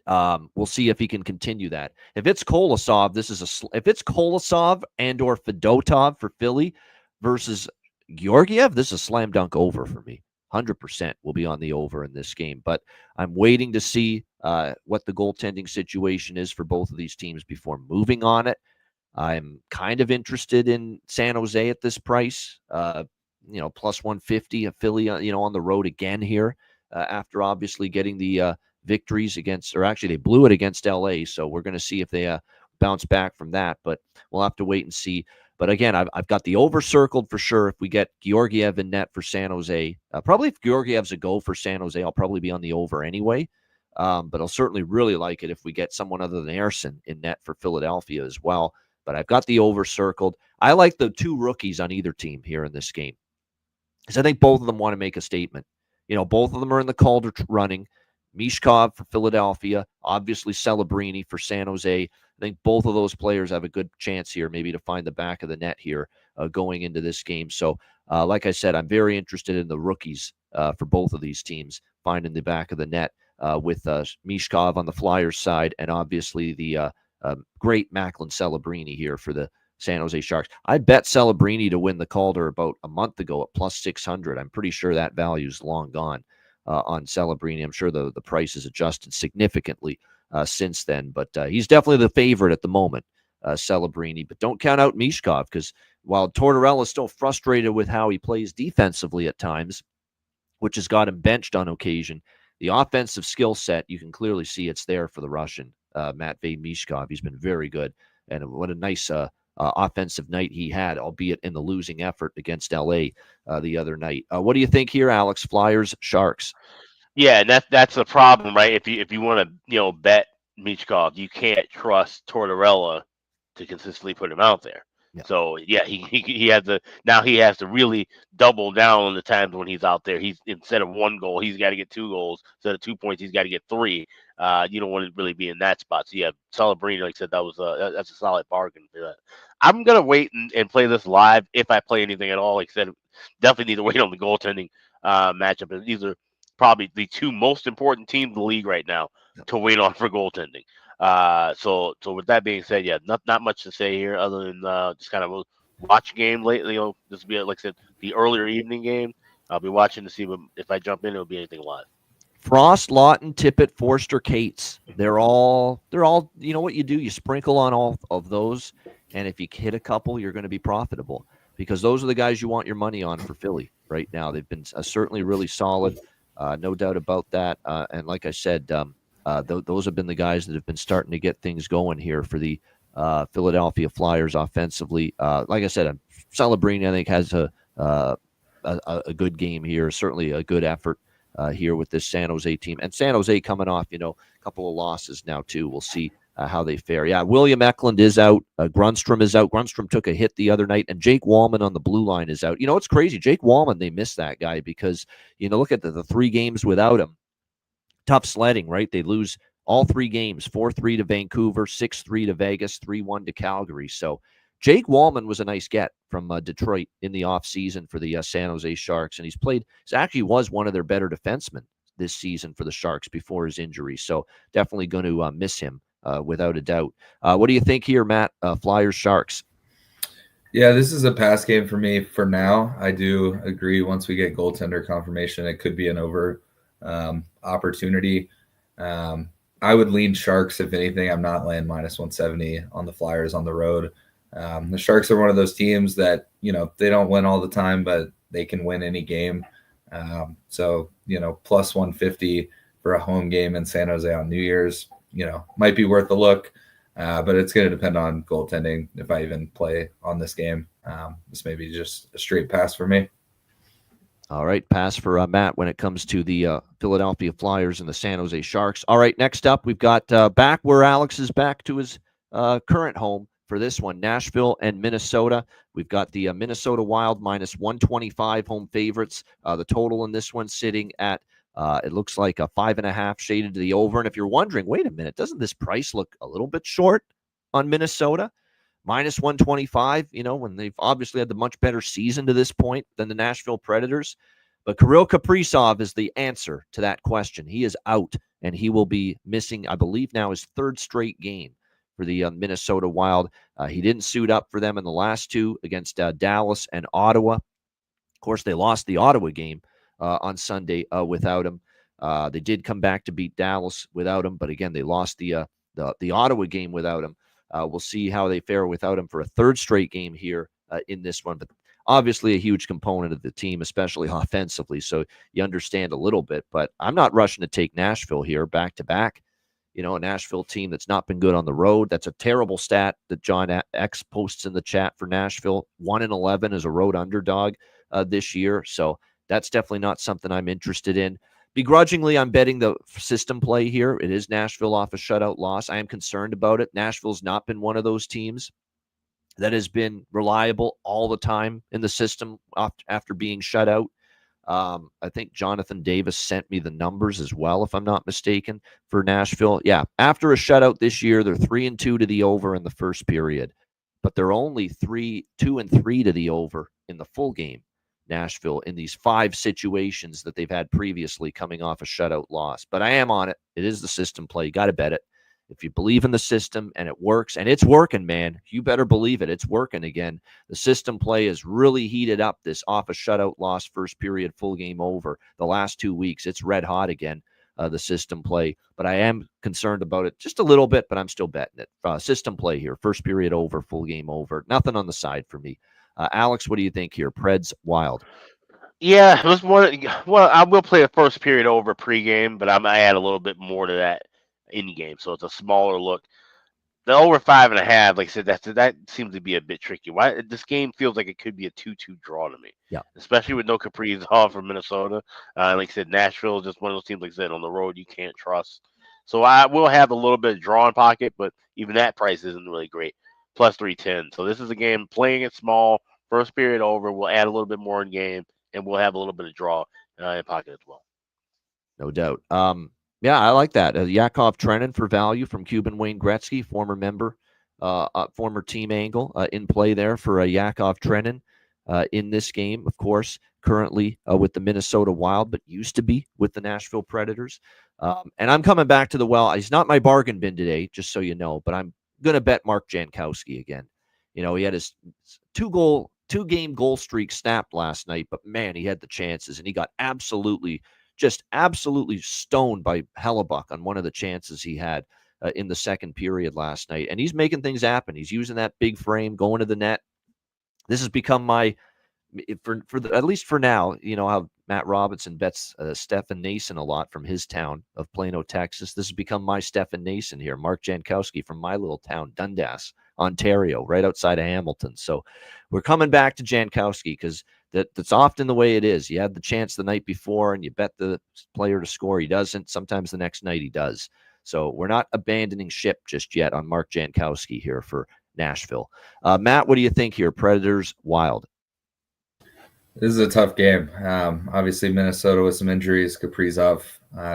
We'll see if he can continue that. If it's Kolosov, if it's Kolosov and or Fedotov for Philly versus Georgiev, this is a slam dunk over for me. 100% will be on the over in this game. But I'm waiting to see what the goaltending situation is for both of these teams before moving on it. I'm kind of interested in San Jose at this price. Plus 150 a Philly, on the road again here after obviously getting the victories against, or actually they blew it against LA. So we're going to see if they bounce back from that, but we'll have to wait and see. But again, I've got the over circled for sure. If we get Georgiev in net for San Jose, probably if Georgiev's a go for San Jose, I'll probably be on the over anyway. But I'll certainly really like it if we get someone other than Ersson in net for Philadelphia as well. But I've got the over circled. I like the 2 rookies on either team here in this game because I think both of them want to make a statement. Both of them are in the Calder running. Mishkov for Philadelphia, obviously Celebrini for San Jose. I think both of those players have a good chance here maybe to find the back of the net here going into this game. So, like I said, I'm very interested in the rookies for both of these teams finding the back of the net with Mishkov on the Flyers side and obviously the great Macklin Celebrini here for the San Jose Sharks. I bet Celebrini to win the Calder about a month ago at plus 600. I'm pretty sure that value is long gone on Celebrini. I'm sure the price has adjusted significantly since then, but he's definitely the favorite at the moment, Celebrini. But don't count out Mishkov because while Tortorella is still frustrated with how he plays defensively at times, which has got him benched on occasion, the offensive skill set, you can clearly see it's there for the Russian, Matvei Mishkov. He's been very good, and what a nice offensive night he had, albeit in the losing effort against LA the other night. What do you think here, Alex? Flyers, Sharks? Yeah, and that's the problem, right? If you want to bet Michkov, you can't trust Tortorella to consistently put him out there. Yeah. So yeah, he has to really double down on the times when he's out there. He's instead of 1 goal, he's got to get 2 goals. Instead of 2 points, he's got to get 3. You don't want to really be in that spot. So yeah, Celebrini, like I said, that's a solid bargain for that. I'm gonna wait and play this live if I play anything at all. Like I said, definitely need to wait on the goaltending matchup. These are probably the 2 most important teams in the league right now to wait on for goaltending. So with that being said, yeah, not much to say here other than just kind of watch a game lately. This will be, like I said, the earlier evening game. I'll be watching to see if I jump in, it'll be anything live. Frost, Lawton, Tippett, Forster, Cates. They're all, you know what you do? You sprinkle on all of those, and if you hit a couple, you're going to be profitable because those are the guys you want your money on for Philly right now. They've been certainly really solid, no doubt about that. And like I said, those have been the guys that have been starting to get things going here for the Philadelphia Flyers offensively. Like I said, Celebrini, I think, has a good game here, certainly a good effort here with this San Jose team. And San Jose coming off, a couple of losses now, too. We'll see how they fare. Yeah, William Eklund is out. Grunstrom is out. Grunstrom took a hit the other night. And Jake Wallman on the blue line is out. It's crazy. Jake Wallman, they missed that guy because, look at the 3 games without him. Tough sledding, right? They lose all 3 games, 4-3 to Vancouver, 6-3 to Vegas, 3-1 to Calgary. So Jake Wallman was a nice get from Detroit in the offseason for the San Jose Sharks, and he actually was one of their better defensemen this season for the Sharks before his injury. So definitely going to miss him without a doubt. What do you think here, Matt? Flyers, Sharks? Yeah, this is a pass game for me for now. I do agree once we get goaltender confirmation, it could be an over opportunity. I would lean Sharks if anything. I'm not laying -170 on the Flyers on the road. The Sharks are one of those teams that, they don't win all the time, but they can win any game. So, plus 150 for a home game in San Jose on New Year's, might be worth a look. But it's going to depend on goaltending if I even play on this game. This may be just a straight pass for me. All right, pass for Matt when it comes to the Philadelphia Flyers and the San Jose Sharks. All right, next up, we've got back where Alex is back to his current home for this one, Nashville and Minnesota. We've got the Minnesota Wild -125 home favorites. The total in this one sitting at, it looks like a 5.5 shaded to the over. And if you're wondering, wait a minute, doesn't this price look a little bit short on Minnesota? -125, when they've obviously had the much better season to this point than the Nashville Predators. But Kirill Kaprizov is the answer to that question. He is out, and he will be missing, I believe now, his 3rd straight game for the Minnesota Wild. He didn't suit up for them in the last 2 against Dallas and Ottawa. Of course, they lost the Ottawa game on Sunday without him. They did come back to beat Dallas without him, but again, they lost the Ottawa game without him. We'll see how they fare without him for a 3rd straight game here in this one. But obviously a huge component of the team, especially offensively, so you understand a little bit. But I'm not rushing to take Nashville here back-to-back. A Nashville team that's not been good on the road. That's a terrible stat that John X posts in the chat for Nashville. 1-11 as a road underdog this year. So that's definitely not something I'm interested in. Begrudgingly, I'm betting the system play here. It is Nashville off a shutout loss. I am concerned about it. Nashville's not been one of those teams that has been reliable all the time in the system after being shut out. I think Jonathan Davis sent me the numbers as well, if I'm not mistaken, for Nashville. Yeah, after a shutout this year, they're 3-2 to the over in the first period, but they're only 2-3 to the over in the full game. Nashville in these 5 situations that they've had previously coming off a shutout loss. But I am on it. It is the system play. You got to bet it. If you believe in the system and it works, and it's working, man, you better believe it. It's working again. The system play is really heated up this off a shutout loss, first period, full game over. The last 2 weeks, it's red hot again, the system play. But I am concerned about it just a little bit, but I'm still betting it. System play here, first period over, full game over. Nothing on the side for me. Alex, what do you think here? Preds, Wild. Yeah, it was more. Well, I will play a first period over pregame, but I might add a little bit more to that in game, so it's a smaller look. The over 5.5, like I said, that seems to be a bit tricky. Why this game feels like it could be a 2-2 draw to me. Yeah, especially with no Kaprizov from Minnesota. Like I said, Nashville is just one of those teams. Like I said, on the road you can't trust. So I will have a little bit of draw in pocket, but even that price isn't really great. Plus 310. So this is a game playing it small. First period over. We'll add a little bit more in game, and we'll have a little bit of draw in pocket as well. No doubt. Yeah, I like that. Yakov Trenin for value from Cuban Wayne Gretzky, former member, former team angle in play there for Yakov Trenin in this game, of course, currently with the Minnesota Wild, but used to be with the Nashville Predators. And I'm coming back to he's not my bargain bin today, just so you know, but I'm going to bet Mark Jankowski again. He had his two-game goal streak snapped last night, but man, he had the chances, and he got absolutely stoned by Hellebuck on one of the chances he had in the second period last night. And he's making things happen. He's using that big frame, going to the net. This has become at least for now, how Matt Robinson bets Stefan Nason a lot from his town of Plano, Texas. This has become my Stefan Nason here, Mark Jankowski from my little town, Dundas, Ontario, right outside of Hamilton. So we're coming back to Jankowski because that's often the way it is. You had the chance the night before and you bet the player to score. He doesn't. Sometimes the next night he does. So we're not abandoning ship just yet on Mark Jankowski here for Nashville. Matt, what do you think here? Predators, Wild. This is a tough game. Obviously, Minnesota with some injuries. Kaprizov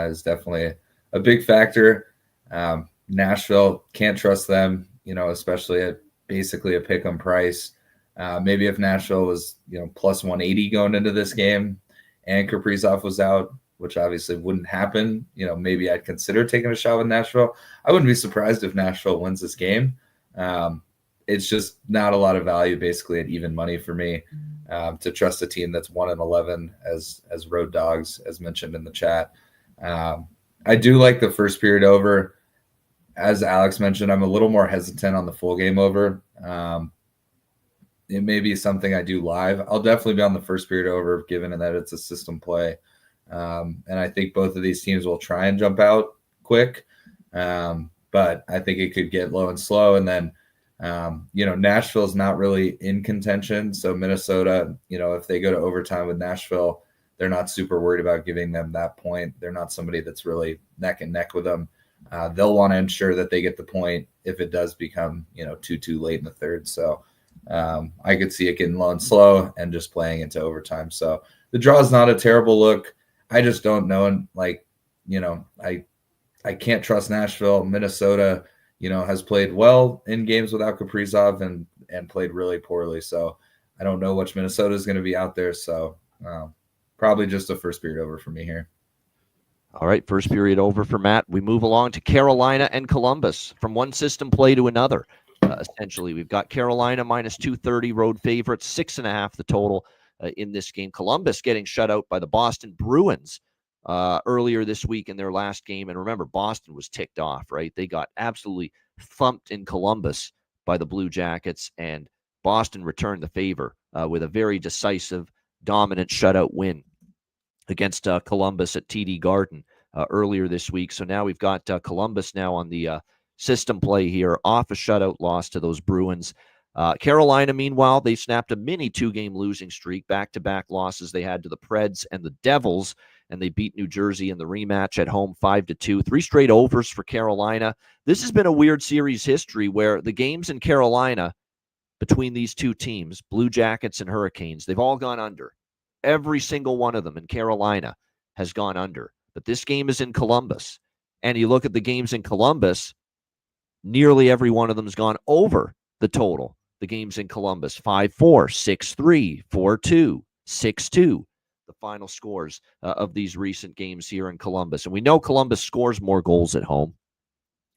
is definitely a big factor. Nashville, can't trust them, especially at basically a pick 'em price. Maybe if Nashville was, plus 180 going into this game and Kaprizov was out, which obviously wouldn't happen, maybe I'd consider taking a shot with Nashville. I wouldn't be surprised if Nashville wins this game. It's just not a lot of value basically at even money for me to trust a team that's 1-11 as road dogs, as mentioned in the chat. I do like the first period over. As Alex mentioned, I'm a little more hesitant on the full game over. It may be something I do live. I'll definitely be on the first period over, given that it's a system play. And I think both of these teams will try and jump out quick. But I think it could get low and slow. And then, Nashville's not really in contention. So Minnesota, if they go to overtime with Nashville, they're not super worried about giving them that point. They're not somebody that's really neck and neck with them. They'll want to ensure that they get the point if it does become, 2-2 late in the third. So I could see it getting low and slow and just playing into overtime. So the draw is not a terrible look. I just don't know. And I can't trust Nashville. Minnesota, has played well in games without Kaprizov and played really poorly. So I don't know which Minnesota is going to be out there. So probably just a first period over for me here. All right, first period over for Matt. We move along to Carolina and Columbus, from one system play to another. Essentially, we've got Carolina minus 230 road favorites, 6.5 the total in this game. Columbus getting shut out by the Boston Bruins earlier this week in their last game. And remember, Boston was ticked off, right? They got absolutely thumped in Columbus by the Blue Jackets, and Boston returned the favor with a very decisive, dominant shutout win against Columbus at TD Garden earlier this week. So now we've got Columbus now on the system play here, off a shutout loss to those Bruins. Carolina, meanwhile, they snapped a mini 2-game losing streak, back-to-back losses they had to the Preds and the Devils, and they beat New Jersey in the rematch at home 5-2. 3 straight overs for Carolina. This has been a weird series history where the games in Carolina between these two teams, Blue Jackets and Hurricanes, they've all gone under. Every single one of them in Carolina has gone under. But this game is in Columbus. And you look at the games in Columbus, nearly every one of them has gone over the total. The games in Columbus, 5-4, 6-3, 4-2, 6-2. The final scores of these recent games here in Columbus. And we know Columbus scores more goals at home.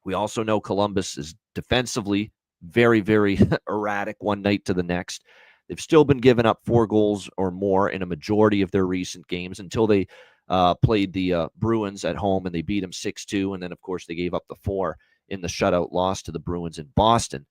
We also know Columbus is defensively very, very erratic one night to the next. They've still been giving up 4 goals or more in a majority of their recent games until they played the Bruins at home and they beat them 6-2. And then, of course, they gave up the 4 in the shutout loss to the Bruins in Boston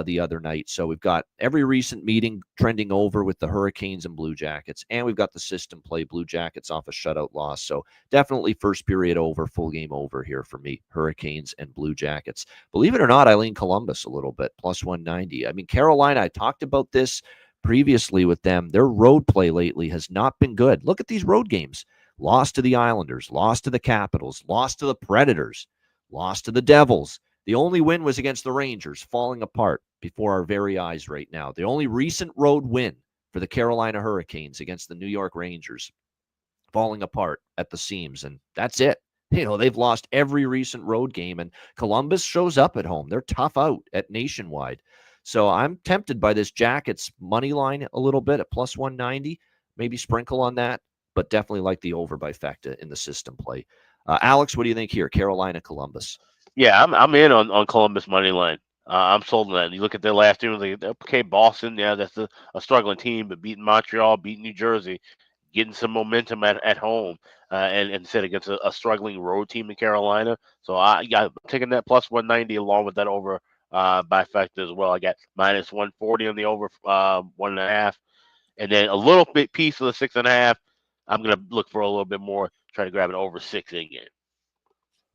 the other night. So we've got every recent meeting trending over with the Hurricanes and Blue Jackets. And we've got the system play, Blue Jackets off a shutout loss. So definitely first period over, full game over here for me, Hurricanes and Blue Jackets. Believe it or not, I lean Columbus a little bit, plus 190. I mean, Carolina, I talked about this previously with them. Their road play lately has not been good. Look at these road games. Lost to the Islanders, lost to the Capitals, lost to the Predators, lost to the Devils. The only win was against the Rangers, falling apart before our very eyes right now. The only recent road win for the Carolina Hurricanes against the New York Rangers, falling apart at the seams, and that's it. They've lost every recent road game, and Columbus shows up at home. They're tough out at Nationwide. So I'm tempted by this Jackets money line a little bit at plus 190. Maybe sprinkle on that, but definitely like the over by Fecta in the system play. Alex, what do you think here? Carolina, Columbus. Yeah, I'm in on Columbus money line. I'm sold on that. You look at their last team, like, okay, Boston, yeah, that's a struggling team, but beating Montreal, beating New Jersey, getting some momentum at home, and instead against a struggling road team in Carolina. So I'm taking that plus 190 along with that over by Fecta as well. I got minus 140 on the over 1.5, and then a little bit piece of the 6.5. I'm gonna look for a little bit more, try to grab an over 6 in game.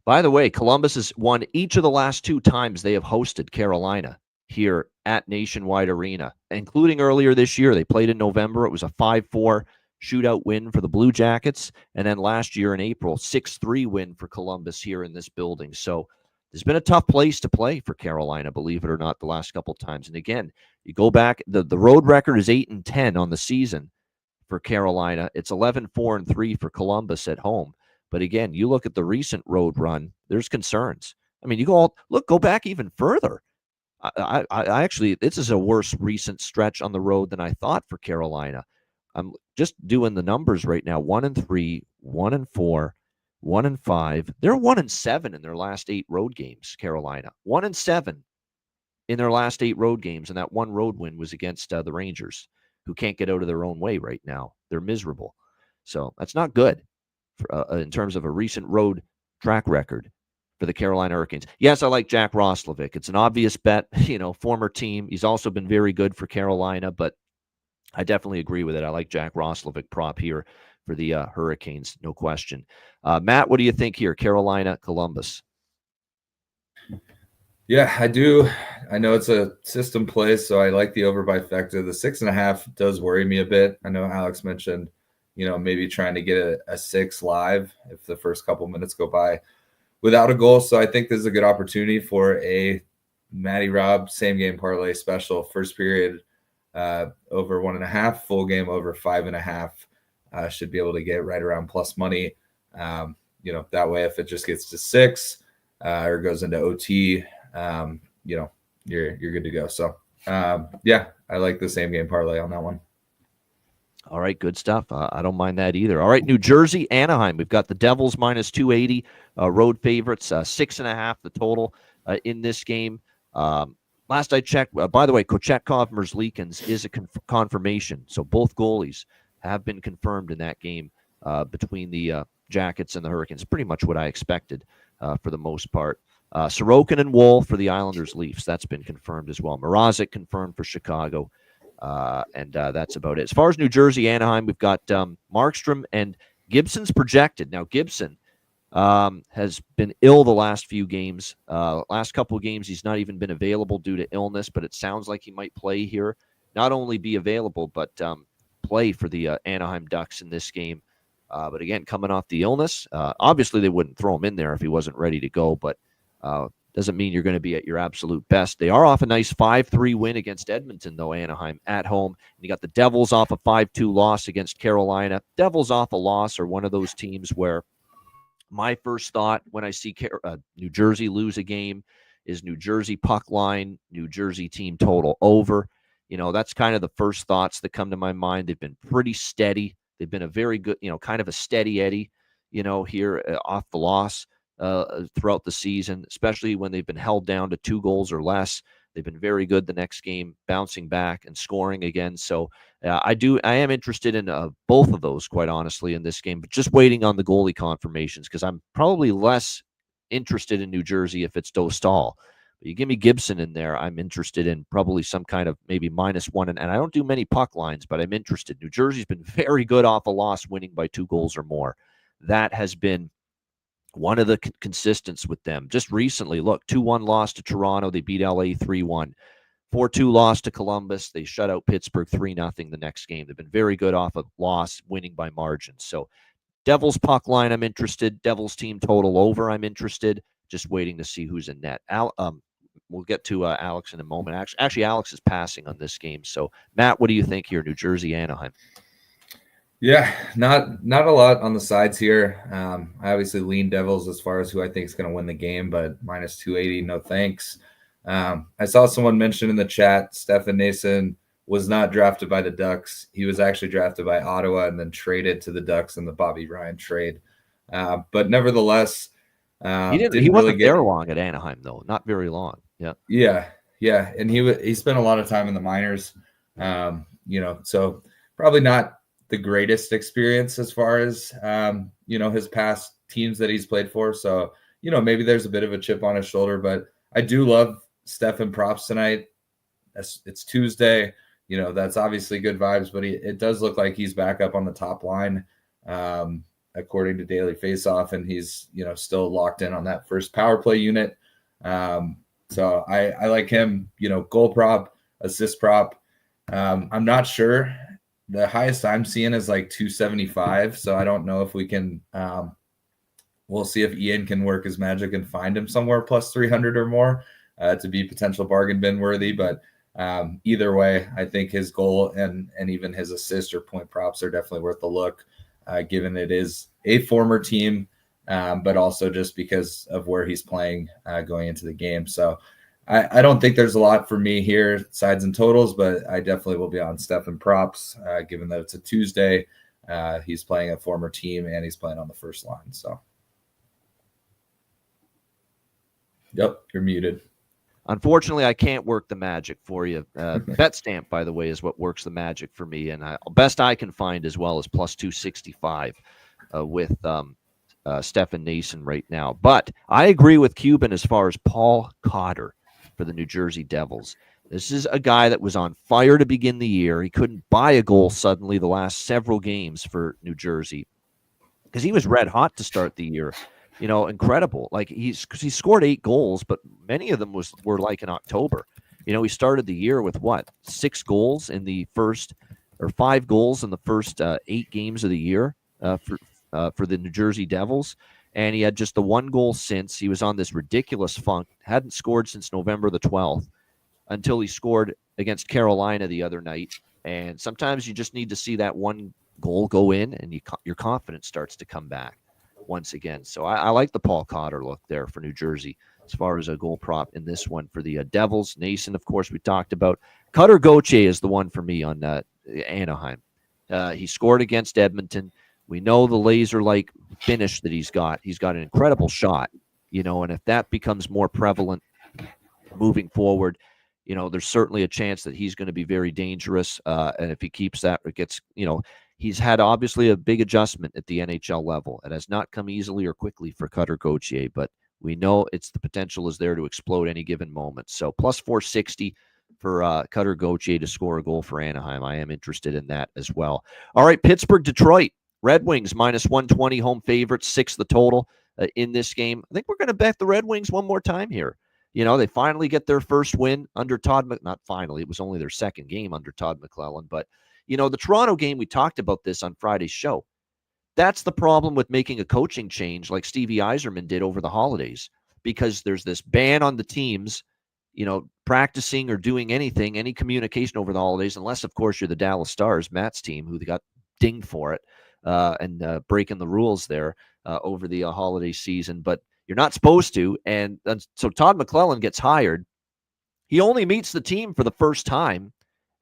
By the way, Columbus has won each of the last 2 times they have hosted Carolina here at Nationwide Arena, including earlier this year. They played in November. It was a 5-4 shootout win for the Blue Jackets. And then last year in April, 6-3 win for Columbus here in this building. So there's been a tough place to play for Carolina, believe it or not, the last couple of times. And again, you go back, the road record is 8-10 on the season for Carolina. It's 11-4-3 for Columbus at home. But again, you look at the recent road run, there's concerns. I mean, go back even further. I actually, this is a worse recent stretch on the road than I thought for Carolina. I'm just doing the numbers right now. 1-3, 1-4, 1-5. They're 1-7 in their last 8 road games. Carolina 1-7 in their last 8 road games, and that one road win was against the Rangers, who can't get out of their own way right now. They're miserable, so that's not good in terms of a recent road track record for the Carolina Hurricanes. Yes, I like Jack Roslovic. It's an obvious bet, former team. He's also been very good for Carolina, but I definitely agree with it. I like Jack Roslovic prop here for the Hurricanes, no question. Matt, what do you think here? Carolina, Columbus. Yeah, I do. I know it's a system play, so I like the over by factor. The 6.5 does worry me a bit. I know Alex mentioned, maybe trying to get a 6 live if the first couple minutes go by without a goal. So I think this is a good opportunity for a Matty Robb same game parlay special. First period over 1.5, full game over 5.5. Should be able to get right around plus money. That way if it just gets to 6 or goes into OT, you're good to go. So I like the same game parlay on that one. All right, good stuff. I don't mind that either. All right, New Jersey, Anaheim. We've got the Devils minus 280, road favorites, 6.5 the total in this game. Last I checked, by the way, Kochetkov Merzlikins is a confirmation. So both goalies have been confirmed in that game between the Jackets and the Hurricanes. Pretty much what I expected for the most part. Sorokin and Woll for the Islanders Leafs. That's been confirmed as well. Mrazek confirmed for Chicago. And that's about it. As far as New Jersey, Anaheim, we've got Markstrom and Gibson's projected. Now, Gibson has been ill the last few games. Last couple of games, he's not even been available due to illness, but it sounds like he might play here. Not only be available, but play for the Anaheim Ducks in this game. But again, coming off the illness, obviously they wouldn't throw him in there if he wasn't ready to go, but doesn't mean you're going to be at your absolute best. They are off a nice 5-3 win against Edmonton, though, Anaheim at home. And you got the Devils off a 5-2 loss against Carolina. Devils off a loss are one of those teams where my first thought when I see New Jersey lose a game is New Jersey puck line, New Jersey team total over. That's kind of the first thoughts that come to my mind. They've been pretty steady. They've been a very good, kind of a steady Eddie, here off the loss throughout the season, especially when they've been held down to 2 goals or less. They've been very good the next game, bouncing back and scoring again. So I am interested in both of those, quite honestly, in this game, but just waiting on the goalie confirmations because I'm probably less interested in New Jersey if it's Dostal. But you give me Gibson in there, I'm interested in probably some kind of maybe -1. And I don't do many puck lines, but I'm interested. New Jersey's been very good off a loss, winning by 2 goals or more. That has been one of the consistents with them. Just recently, look, 2-1 loss to Toronto. They beat LA 3-1. 4-2 loss to Columbus. They shut out Pittsburgh 3-0 the next game. They've been very good off a loss, winning by margin. So Devils puck line, I'm interested. Devils team total over, I'm interested. Just waiting to see who's in net. We'll get to Alex in a moment. Actually, Alex is passing on this game. So, Matt, what do you think here, New Jersey, Anaheim? Yeah, not a lot on the sides here. I obviously lean Devils as far as who I think is going to win the game, but -280, no thanks. I saw someone mention in the chat, Stefan Nason was not drafted by the Ducks. He was actually drafted by Ottawa and then traded to the Ducks in the Bobby Ryan trade. But nevertheless, he wasn't there long at Anaheim, though. Not very long. Yeah. And he spent a lot of time in the minors. So probably not the greatest experience as far as his past teams that he's played for. So maybe there's a bit of a chip on his shoulder, but I do love Stefan props tonight. It's Tuesday. That's obviously good vibes, but it does look like he's back up on the top line, according to Daily Faceoff, and he's still locked in on that first power play unit. So I like him. Goal prop, assist prop. I'm not sure. The highest I'm seeing is like 275. So I don't know if we can. We'll see if Ian can work his magic and find him somewhere plus 300 or more to be potential bargain bin worthy. But either way, I think his goal and even his assist or point props are definitely worth a look, given it is a former team but also just because of where he's playing going into the game. So I don't think there's a lot for me here, sides and totals, but I definitely will be on Stefan props, given that it's a Tuesday. He's playing a former team and he's playing on the first line. So, yep, you're muted. Unfortunately, I can't work the magic for you. BetStamp, by the way, is what works the magic for me, and best I can find as well is plus 265 with Stefan Nason right now. But I agree with Cuban as far as Paul Cotter for the New Jersey Devils. This is a guy that was on fire to begin the year. He couldn't buy a goal suddenly the last several games for New Jersey because he was red hot to start the year. You know, incredible. Like he scored 8 goals, but many of them were like in October. You know, he started the year with what, 6 goals in the first, or 5 goals in the first 8 games of the year for the New Jersey Devils, and he had just the 1 goal since. He was on this ridiculous funk, hadn't scored since November the 12th until he scored against Carolina the other night. And sometimes you just need to see that 1 goal go in, and your confidence starts to come back once again. So I like the Paul Cotter look there for New Jersey as far as a goal prop in this one for the Devils. Nason, of course, we talked about. Cutter Gauthier is the one for me on Anaheim. He scored against Edmonton. We know the laser-like finish that he's got. He's got an incredible shot, you know, and if that becomes more prevalent moving forward, you know, there's certainly a chance that he's going to be very dangerous. And if he keeps that, it gets, you know, he's had obviously a big adjustment at the NHL level. It has not come easily or quickly for Cutter Gauthier, but we know the potential is there to explode any given moment. So plus 460 for Cutter Gauthier to score a goal for Anaheim. I am interested in that as well. All right, Pittsburgh, Detroit. Red Wings minus 120, home favorites, 6 the total in this game. I think we're going to bet the Red Wings one more time here. You know, they finally get their first win under not finally, it was only their second game under Todd McClellan. But, you know, the Toronto game, we talked about this on Friday's show. That's the problem with making a coaching change like Stevie Yzerman did over the holidays, because there's this ban on the teams, you know, practicing or doing anything, any communication over the holidays, unless, of course, you're the Dallas Stars, Matt's team, who got dinged for it and breaking the rules there over the holiday season. But you're not supposed to. And so Todd McClellan gets hired. He only meets the team for the first time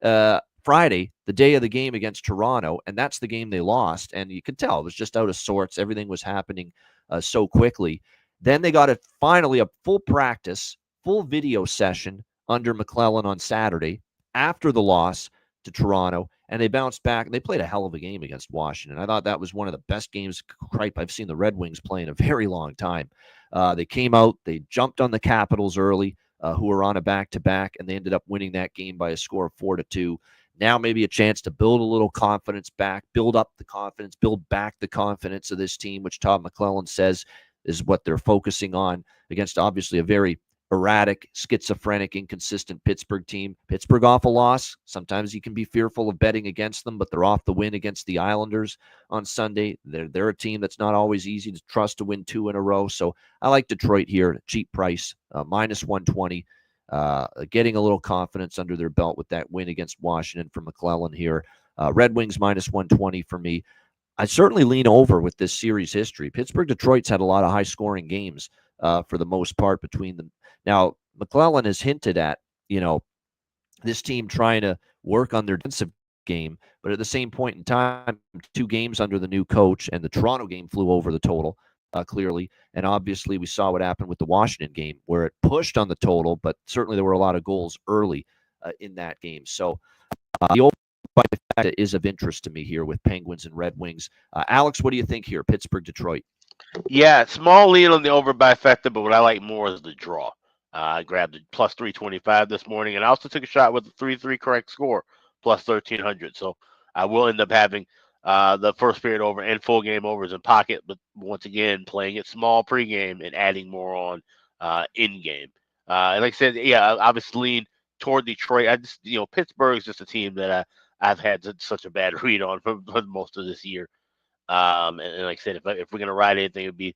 Friday, the day of the game against Toronto, and that's the game they lost. And you could tell it was just out of sorts. Everything was happening so quickly. Then they got finally a full practice, full video session under McClellan on Saturday after the loss to Toronto, and they bounced back. They played a hell of a game against Washington. I thought that was one of the best games I've seen the Red Wings play in a very long time. They came out, they jumped on the Capitals early, who were on a back-to-back, and they ended up winning that game by a score of 4-2. Now maybe a chance to build a little confidence back, build up the confidence, build back the confidence of this team, which Todd McClellan says is what they're focusing on against obviously a very erratic, schizophrenic, inconsistent Pittsburgh team. Pittsburgh off a loss. Sometimes you can be fearful of betting against them, but they're off the win against the Islanders on Sunday. They're a team that's not always easy to trust to win 2 in a row. So I like Detroit here, cheap price, minus 120, getting a little confidence under their belt with that win against Washington for McClellan here. Red Wings minus 120 for me. I certainly lean over with this series history. Pittsburgh, Detroit's had a lot of high-scoring games for the most part between them. Now, McClellan has hinted at, you know, this team trying to work on their defensive game, but at the same point in time, 2 games under the new coach, and the Toronto game flew over the total, clearly. And obviously, we saw what happened with the Washington game, where it pushed on the total, but certainly there were a lot of goals early in that game. So the over is of interest to me here with Penguins and Red Wings. Alex, what do you think here? Pittsburgh, Detroit. Yeah, small lean on the over by factor, but what I like more is the draw. I grabbed the plus 325 this morning, and I also took a shot with the 3-3 correct score, plus 1,300. So I will end up having the first period over and full game overs in pocket, but once again, playing it small pregame and adding more on in-game. And like I said, yeah, I obviously lean toward Detroit. I just, you know, Pittsburgh's just a team that I've had such a bad read on for most of this year. And like I said, if we're going to ride anything, it would be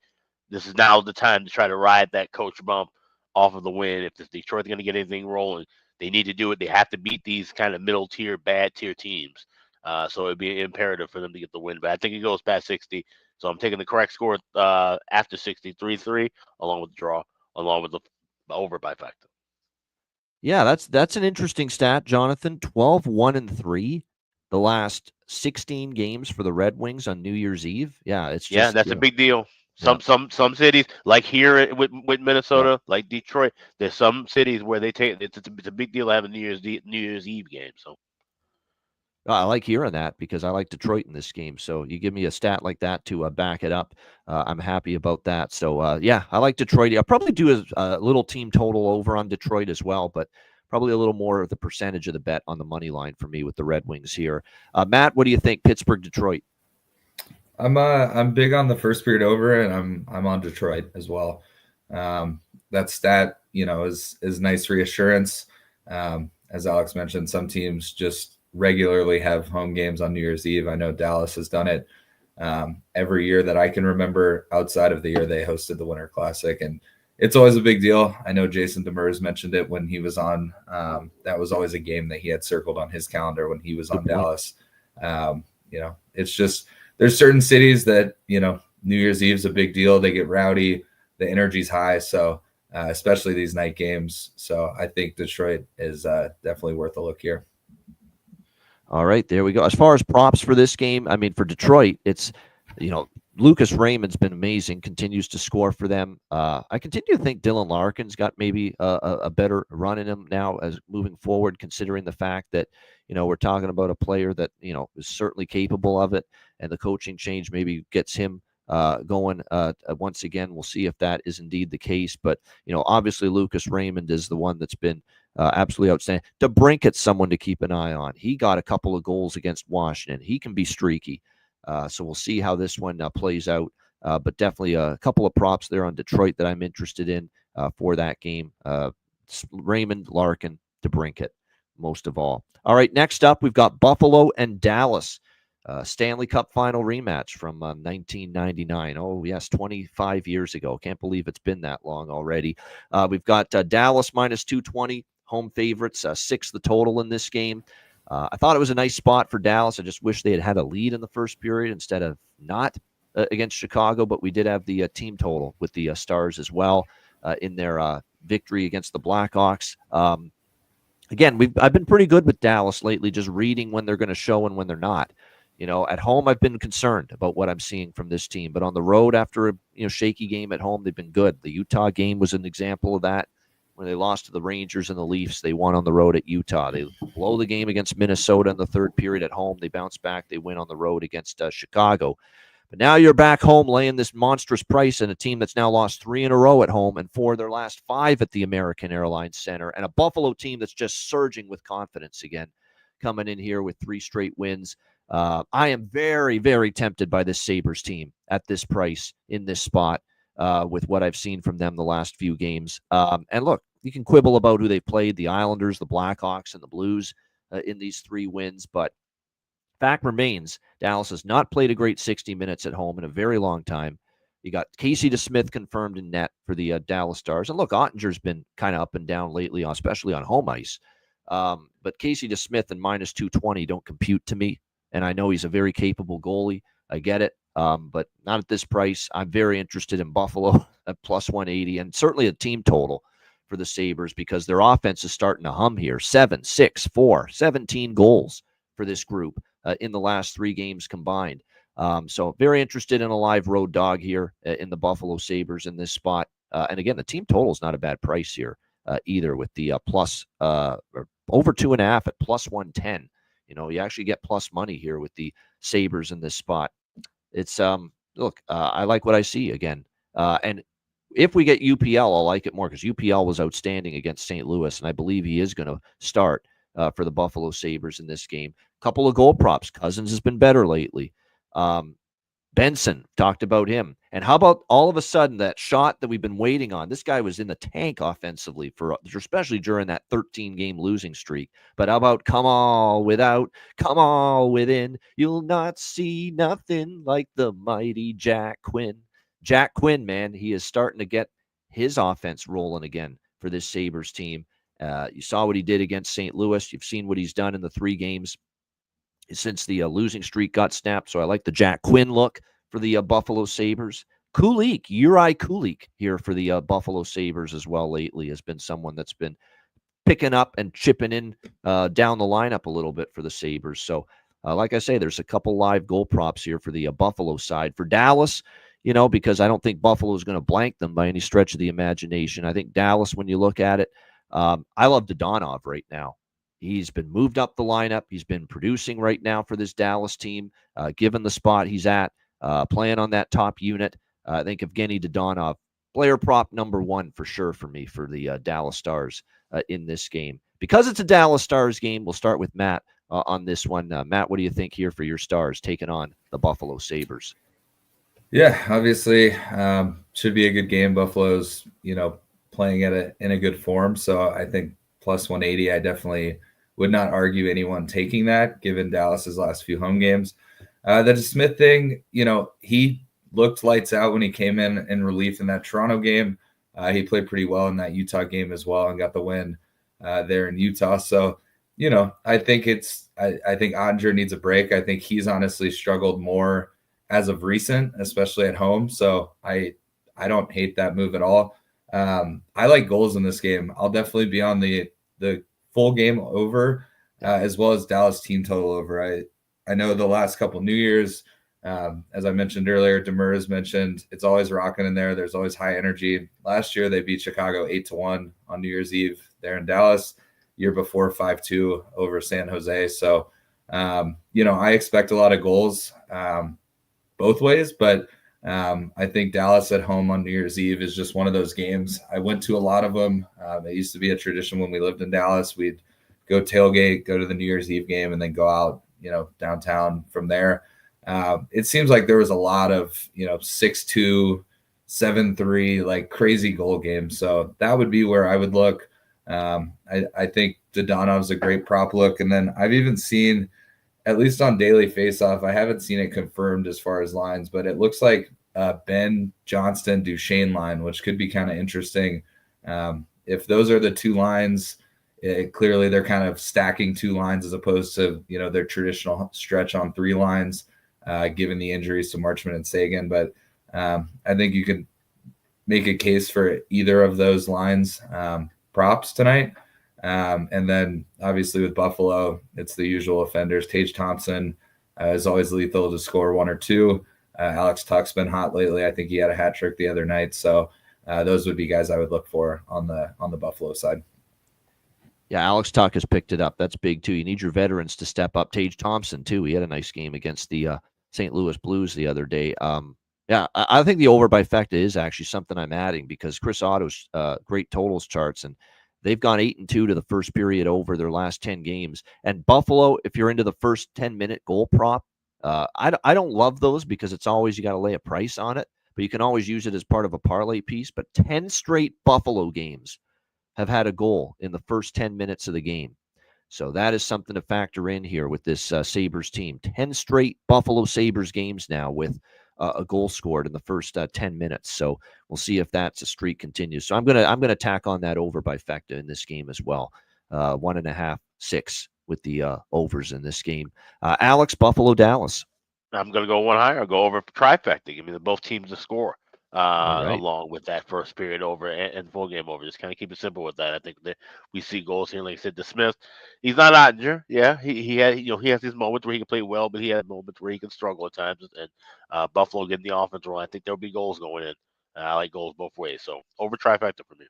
this is now the time to try to ride that coach bump off of the win. If Detroit's going to get anything rolling, they need to do it. They have to beat these kind of middle tier, bad tier teams. So it'd be imperative for them to get the win. But I think it goes past 60. So I'm taking the correct score after 63-3, along with the draw, along with the over by factor. Yeah, that's an interesting stat, Jonathan. 12-1-3 the last 16 games for the Red Wings on New Year's Eve. Yeah, it's just that's a big deal. Yeah. Some cities, like here with Minnesota, Yeah. like Detroit, there's some cities where they take it's a big deal to have a New Year's Eve game. So I like hearing that because I like Detroit in this game. So you give me a stat like that to back it up. I'm happy about that. So, yeah, I like Detroit. I'll probably do a little team total over on Detroit as well, but probably a little more of the percentage of the bet on the money line for me with the Red Wings here. Matt, what do you think? Pittsburgh, Detroit. I'm big on the first period over, and I'm on Detroit as well. That stat, is nice reassurance. As Alex mentioned, some teams just regularly have home games on New Year's Eve. I know Dallas has done it every year that I can remember outside of the year they hosted the Winter Classic, and it's always a big deal. I know Jason Demers mentioned it when he was on. That was always a game that he had circled on his calendar when he was on Dallas. It's just there's certain cities that New Year's Eve is a big deal. They get rowdy, the energy's high, so especially these night games. So I think Detroit is definitely worth a look here. All right, there we go. As far as props for this game, I mean, for Detroit, it's, Lucas Raymond's been amazing, continues to score for them. I continue to think Dylan Larkin's got maybe a better run in him now as moving forward, considering the fact that, we're talking about a player that, is certainly capable of it, and the coaching change maybe gets him going once again. We'll see if that is indeed the case. But, obviously Lucas Raymond is the one that's been absolutely outstanding. DeBrincat's someone to keep an eye on. He got a couple of goals against Washington. He can be streaky. So we'll see how this one plays out. But definitely a couple of props there on Detroit that I'm interested in for that game. Raymond, Larkin, DeBrincat, most of all. All right, next up, we've got Buffalo and Dallas. Stanley Cup final rematch from 1999. Oh, yes, 25 years ago. Can't believe it's been that long already. We've got Dallas minus 220, home favorites, 6 the total in this game. I thought it was a nice spot for Dallas. I just wish they had a lead in the first period instead of not against Chicago, but we did have the team total with the Stars as well in their victory against the Blackhawks. Again, I've been pretty good with Dallas lately, just reading when they're going to show and when they're not. At home, I've been concerned about what I'm seeing from this team. But on the road, after a shaky game at home, they've been good. The Utah game was an example of that. When they lost to the Rangers and the Leafs, they won on the road at Utah. They blow the game against Minnesota in the third period at home. They bounce back. They win on the road against Chicago. But now you're back home laying this monstrous price in a team that's now lost 3 in a row at home and 4 of their last 5 at the American Airlines Center, and a Buffalo team that's just surging with confidence again, coming in here with 3 straight wins. I am very, very tempted by this Sabres team at this price in this spot with what I've seen from them the last few games. And look, you can quibble about who they played, the Islanders, the Blackhawks, and the Blues in these 3 wins. But fact remains, Dallas has not played a great 60 minutes at home in a very long time. You got Casey DeSmith confirmed in net for the Dallas Stars. And look, Ottinger's been kind of up and down lately, especially on home ice. But Casey DeSmith and minus 220 don't compute to me. And I know he's a very capable goalie. I get it. But not at this price. I'm very interested in Buffalo at plus 180 and certainly a team total for the Sabres because their offense is starting to hum here. 7, 6, 4, 17 goals for this group in the last 3 games combined. So very interested in a live road dog here in the Buffalo Sabres in this spot. And again, the team total is not a bad price here either with the plus or over 2.5 at plus 110. You actually get plus money here with the Sabres in this spot. It's look, I like what I see again. And if we get UPL, I'll like it more because UPL was outstanding against St. Louis, and I believe he is going to start for the Buffalo Sabres in this game. Couple of goal props. Cousins has been better lately. Benson, talked about him. And how about all of a sudden that shot that we've been waiting on? This guy was in the tank offensively, especially during that 13-game losing streak. But how about come all without, come all within, you'll not see nothing like the mighty Jack Quinn. Jack Quinn, man, he is starting to get his offense rolling again for this Sabres team. You saw what he did against St. Louis. You've seen what he's done in the 3 games since the losing streak got snapped. So I like the Jack Quinn look for the Buffalo Sabres. Uri Kulik here for the Buffalo Sabres as well lately has been someone that's been picking up and chipping in down the lineup a little bit for the Sabres. So like I say, there's a couple live goal props here for the Buffalo side. For Dallas, because I don't think Buffalo is going to blank them by any stretch of the imagination. I think Dallas, when you look at it, I love Dodonov right now. He's been moved up the lineup. He's been producing right now for this Dallas team, given the spot he's at, playing on that top unit. I think Evgeny Dodonov, player prop number one for sure for me for the Dallas Stars in this game. Because it's a Dallas Stars game, we'll start with Matt on this one. Matt, what do you think here for your Stars taking on the Buffalo Sabres? Yeah, obviously, should be a good game. Buffalo's, playing in a good form. So I think plus 180, I definitely would not argue anyone taking that given Dallas's last few home games. The Smith thing, he looked lights out when he came in relief in that Toronto game. He played pretty well in that Utah game as well and got the win there in Utah. So, I think I think Ottinger needs a break. I think he's honestly struggled more as of recent, especially at home. So I don't hate that move at all. I like goals in this game. I'll definitely be on the full game over as well as Dallas team total over. I know the last couple New Year's, as I mentioned earlier, Demers mentioned it's always rocking in there. There's always high energy. Last year, they beat Chicago 8-1 on New Year's Eve there in Dallas. Year before 5-2 over San Jose. So, I expect a lot of goals both ways, but I think Dallas at home on New Year's Eve is just one of those games. I went to a lot of them. It used to be a tradition when we lived in Dallas. We'd go tailgate, go to the New Year's Eve game, and then go out, downtown from there. It seems like there was a lot of, 6-2, 7-3, like crazy goal games. So that would be where I would look. I think Dodonov's a great prop look. And then I've even seen, at least on Daily Faceoff, I haven't seen it confirmed as far as lines, but it looks like Ben Johnston Duchesne line, which could be kind of interesting. If those are the two lines, clearly they're kind of stacking two lines as opposed to, their traditional stretch on three lines, given the injuries to Marchment and Sagan. But I think you could make a case for either of those lines props tonight. And then obviously with Buffalo, it's the usual offenders. Tage Thompson is always lethal to score one or two. Alex Tuck's been hot lately. I think he had a hat trick the other night. So those would be guys I would look for on the Buffalo side. Yeah, Alex Tuck has picked it up. That's big too. You need your veterans to step up. Tage Thompson too. He had a nice game against the St. Louis Blues the other day. Yeah, I think the over by Fecta is actually something I'm adding because Chris Otto's great totals charts, and they've gone 8-2 to the first period over their last 10 games. And Buffalo, if you're into the first 10-minute goal prop, I don't love those because it's always you got to lay a price on it, but you can always use it as part of a parlay piece. But 10 straight Buffalo games have had a goal in the first 10 minutes of the game. So that is something to factor in here with this Sabres team. 10 straight Buffalo Sabres games now with a goal scored in the first 10 minutes. So we'll see if that's a streak continues. So I'm gonna tack on that over by Fecta in this game as well. 1.5, 6 with the overs in this game. Alex, Buffalo, Dallas. I'm going to go one higher. I'll go over trifecta. Give me both teams to score right. along with that first period over and full game over. Just kind of keep it simple with that. I think that we see goals here. Like I said, Smith, he's not Ottinger. Yeah, he has his moments where he can play well, but he has moments where he can struggle at times. And Buffalo getting the offense rolling, I think there'll be goals going in. I like goals both ways. So over trifecta for me.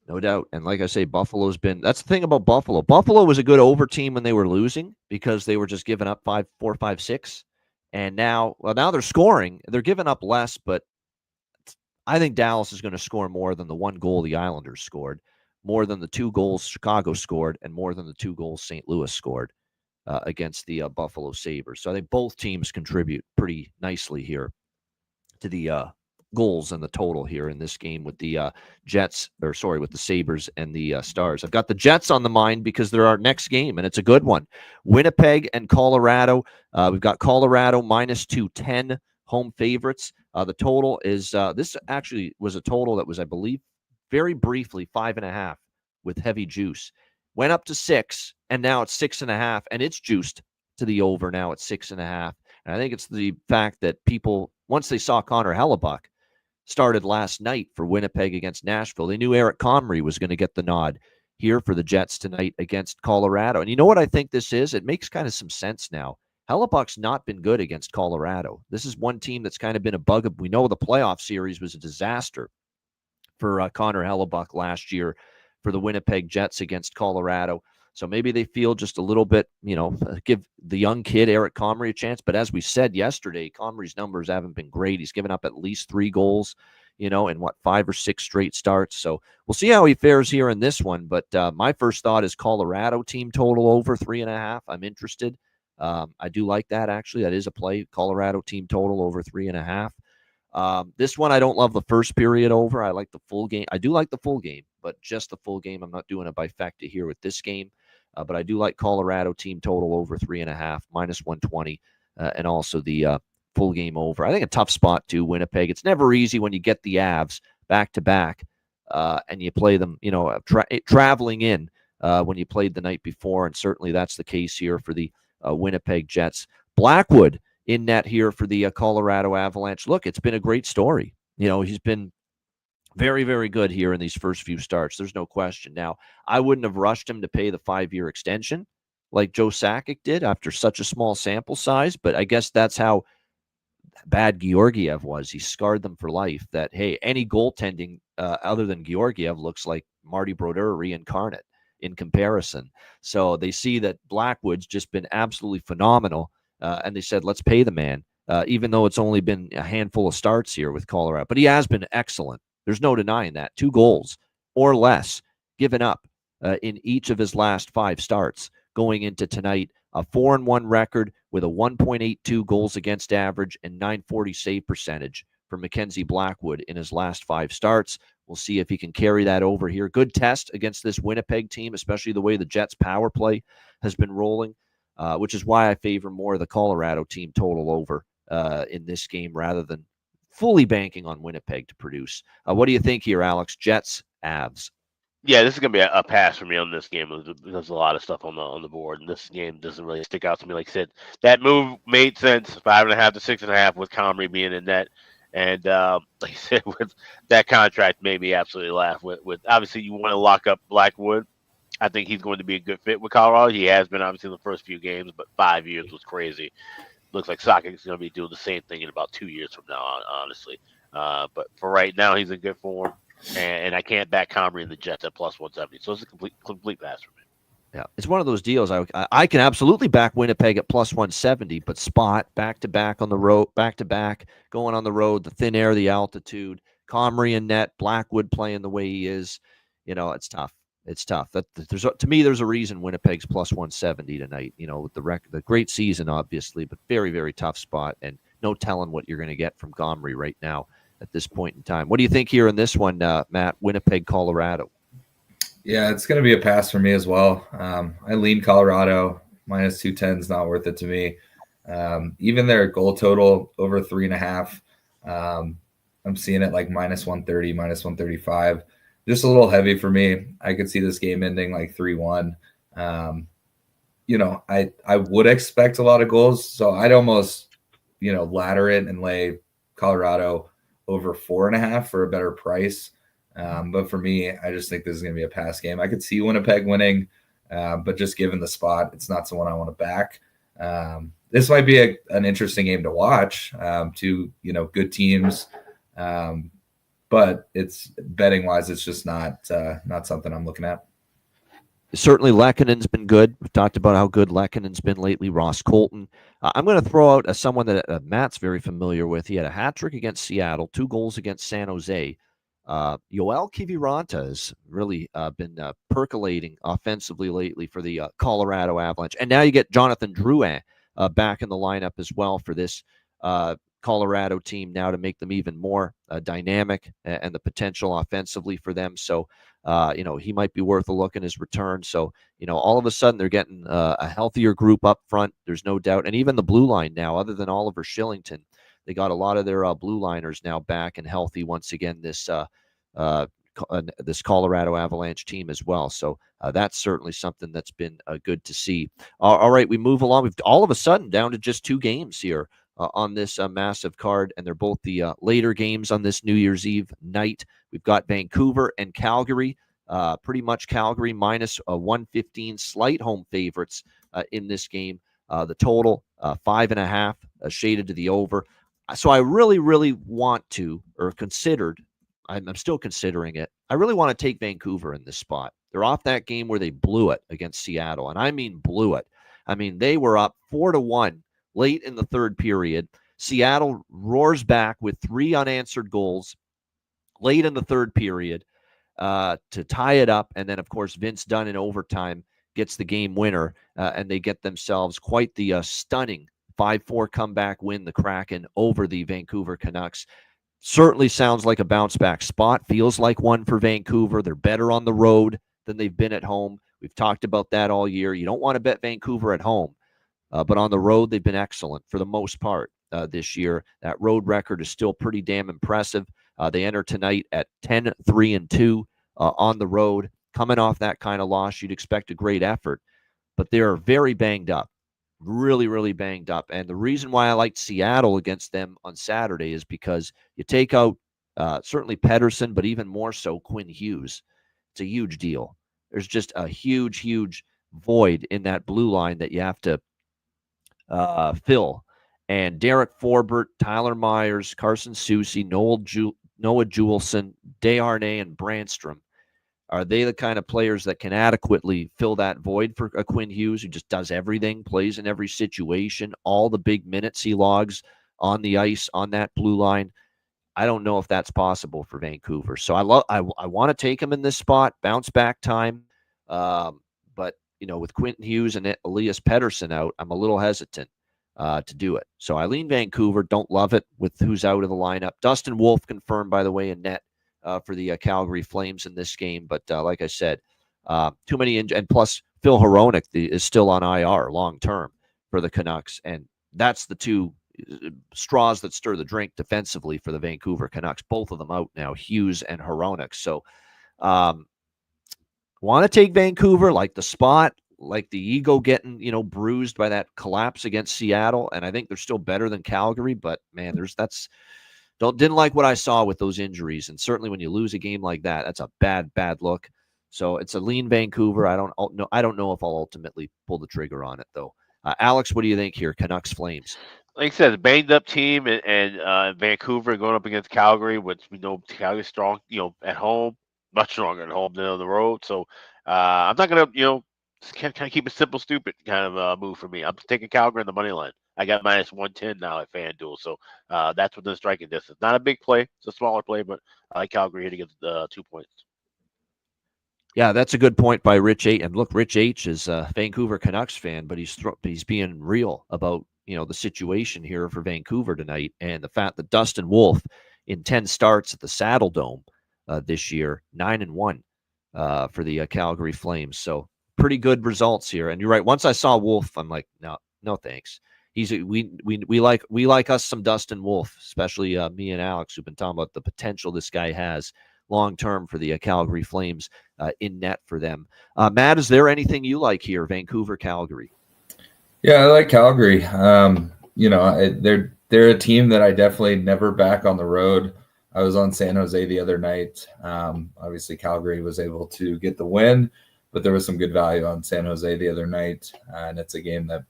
No doubt. And like I say, Buffalo's been – that's the thing about Buffalo. Buffalo was a good over team when they were losing because they were just giving up 4, 5, 6. And now they're scoring. They're giving up less, but I think Dallas is going to score more than the one goal the Islanders scored, more than the 2 goals Chicago scored, and more than the 2 goals St. Louis scored against the Buffalo Sabres. So I think both teams contribute pretty nicely here to the goals and the total here in this game with the with the Sabres and the Stars. I've got the Jets on the mind because they're our next game, and it's a good one. Winnipeg and Colorado. We've got Colorado minus 210 home favorites. The total is, this actually was a total that was, I believe, very briefly 5.5 with heavy juice. went up to 6, and now it's 6.5, and it's juiced to the over now at 6.5. And I think it's the fact that people, once they saw Connor Hellebuck started last night for Winnipeg against Nashville, they knew Eric Comrie was going to get the nod here for the Jets tonight against Colorado. And you know what I think this is? It makes kind of some sense now. Hellebuck's not been good against Colorado. This is one team that's kind of been a bug. We know the playoff series was a disaster for Connor Hellebuck last year for the Winnipeg Jets against Colorado. So maybe they feel just a little bit, give the young kid Eric Comrie a chance. But as we said yesterday, Comrie's numbers haven't been great. He's given up at least 3 goals, in 5 or 6 straight starts. So we'll see how he fares here in this one. But my first thought is Colorado team total over 3.5. I'm interested. I do like that, actually. That is a play. Colorado team total over 3.5. This one, I don't love the first period over. I like the full game. I do like the full game, but just the full game. I'm not doing a bifecta here with this game. But I do like Colorado team total over 3.5, minus 120, and also the full game over. I think a tough spot too, Winnipeg. It's never easy when you get the Avs back to back, and you play them, traveling in when you played the night before, and certainly that's the case here for the Winnipeg Jets. Blackwood in net here for the Colorado Avalanche. Look, it's been a great story. He's been very, very good here in these first few starts. There's no question. Now, I wouldn't have rushed him to pay the 5-year extension like Joe Sakic did after such a small sample size, but I guess that's how bad Georgiev was. He scarred them for life. That, hey, any goaltending other than Georgiev looks like Marty Brodeur reincarnate in comparison. So they see that Blackwood's just been absolutely phenomenal, and they said, let's pay the man, even though it's only been a handful of starts here with Colorado. But he has been excellent. There's no denying that. 2 goals or less given up in each of his last 5 starts going into tonight. A 4-1 record with a 1.82 goals against average and 940 save percentage for Mackenzie Blackwood in his last 5 starts. We'll see if he can carry that over here. Good test against this Winnipeg team, especially the way the Jets' power play has been rolling, which is why I favor more of the Colorado team total over in this game rather than fully banking on Winnipeg to produce. What do you think here, Alex? Jets, Avs. Yeah, this is gonna be a pass for me on this game. There's a lot of stuff on the board, and this game doesn't really stick out to me. Like I said, that move made sense. 5.5 to 6.5 with Comrie being in net, and like I said, with that contract, made me absolutely laugh. With obviously, you want to lock up Blackwood. I think he's going to be a good fit with Colorado. He has been obviously in the first few games, but 5 years was crazy. Looks like Sakic is going to be doing the same thing in about 2 years from now, honestly. But for right now, he's in good form, and I can't back Comrie and the Jets at plus 170. So it's a complete pass for me. Yeah, it's one of those deals. I can absolutely back Winnipeg at plus 170, but spot back-to-back on the road, back-to-back going on the road, the thin air, the altitude, Comrie and net, Blackwood playing the way he is, it's tough. It's tough. To me, there's a reason Winnipeg's plus 170 tonight. With the great season, obviously, but very, very tough spot, and no telling what you're going to get from Comrie right now at this point in time. What do you think here in this one, Matt? Winnipeg, Colorado. Yeah, it's going to be a pass for me as well. I lean Colorado. Minus 210 is not worth it to me. Even their goal total over 3.5. I'm seeing it like minus 130, minus 135. Just a little heavy for me. I could see this game ending like 3-1. I would expect a lot of goals, so I'd almost, ladder it and lay Colorado over 4.5 for a better price. But for me, I just think this is going to be a pass game. I could see Winnipeg winning, but just given the spot, it's not someone I want to back. This might be an interesting game to watch. Two, good teams. But it's betting wise, it's just not something I'm looking at. Certainly, Lekkonen's been good. We've talked about how good Lekkonen's been lately. Ross Colton. I'm going to throw out someone that Matt's very familiar with. He had a hat trick against Seattle, 2 goals against San Jose. Yoel Kiviranta has really been percolating offensively lately for the Colorado Avalanche. And now you get Jonathan Drouin back in the lineup as well for this Colorado team now to make them even more dynamic and the potential offensively for them. So, he might be worth a look in his return. So, all of a sudden they're getting a healthier group up front. There's no doubt. And even the blue line now, other than Oliver Shillington, they got a lot of their blue liners now back and healthy once again this this Colorado Avalanche team as well. So that's certainly something that's been good to see. All right, we move along. We've all of a sudden down to just 2 games here on this massive card, and they're both the later games on this New Year's Eve night. We've got Vancouver and Calgary. Pretty much Calgary minus 115, slight home favorites in this game. The total 5.5, shaded to the over. So I really, really want to, or considered, I'm still considering it. I really want to take Vancouver in this spot. They're off that game where they blew it against Seattle, and I mean blew it. I mean, they were up 4-1 late in the third period. Seattle roars back with 3 unanswered goals late in the third period to tie it up. And then, of course, Vince Dunn in overtime gets the game winner, and they get themselves quite the stunning 5-4 comeback win, the Kraken over the Vancouver Canucks. Certainly sounds like a bounce-back spot. Feels like one for Vancouver. They're better on the road than they've been at home. We've talked about that all year. You don't want to bet Vancouver at home, but on the road, they've been excellent for the most part this year. That road record is still pretty damn impressive. They enter tonight at 10-3-2 on the road. Coming off that kind of loss, you'd expect a great effort, but they're very banged up. Really, really banged up. And the reason why I liked Seattle against them on Saturday is because you take out certainly Pedersen, but even more so Quinn Hughes. It's a huge deal. There's just a huge, huge void in that blue line that you have to fill. And Derek Forbert, Tyler Myers, Carson Soucy, Noah Juleson, Desharnais, and Brandstrom. Are they the kind of players that can adequately fill that void for a Quinn Hughes who just does everything, plays in every situation, all the big minutes he logs on the ice on that blue line? I don't know if that's possible for Vancouver. So I want to take him in this spot, bounce back time. But, with Quentin Hughes and Elias Pettersson out, I'm a little hesitant to do it. So I lean Vancouver. Don't love it with who's out of the lineup. Dustin Wolf confirmed, by the way, in net for the Calgary Flames in this game. But like I said, too many and plus Phil Hronek is still on IR long-term for the Canucks. And that's the 2 straws that stir the drink defensively for the Vancouver Canucks. Both of them out now, Hughes and Hronek. So want to take Vancouver, like the spot, like the ego getting, bruised by that collapse against Seattle. And I think they're still better than Calgary, but man, didn't like what I saw with those injuries. And certainly when you lose a game like that, that's a bad look. So it's a lean Vancouver. I don't know if I'll ultimately pull the trigger on it though. Alex, what do you think here? Canucks Flames. Like I said, a banged up team, and Vancouver going up against Calgary, which we know Calgary's strong, at home, much stronger at home than on the road. So I'm not gonna, just kind of keep it simple, stupid kind of move for me. I'm taking Calgary on the money line. I got minus 110 now at FanDuel, so that's within striking distance. Not a big play; it's a smaller play, but I like Calgary here to get 2 points. Yeah, that's a good point by Rich H. And look, Rich H is a Vancouver Canucks fan, but he's being real about the situation here for Vancouver tonight, and the fact that Dustin Wolf in 10 starts at the Saddle Dome this year, 9-1 for the Calgary Flames. So pretty good results here. And you're right. Once I saw Wolf, I'm like, no thanks. We like us some Dustin Wolf, especially me and Alex, who've been talking about the potential this guy has long term for the Calgary Flames in net for them. Matt, is there anything you like here, Vancouver, Calgary? Yeah, I like Calgary. They're a team that I definitely never back on the road. I was on San Jose the other night. Obviously, Calgary was able to get the win, but there was some good value on San Jose the other night, and it's a game that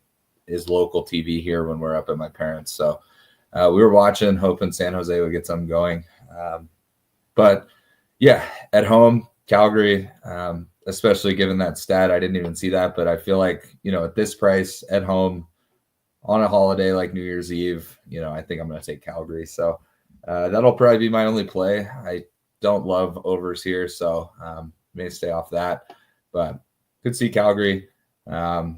is local TV here when we're up at my parents'. So we were watching, hoping San Jose would get something going. But yeah, at home, Calgary, especially given that stat, I didn't even see that, but I feel like, at this price at home on a holiday like New Year's Eve, I think I'm going to take Calgary. So that'll probably be my only play. I don't love overs here, so may stay off that, but could see Calgary, and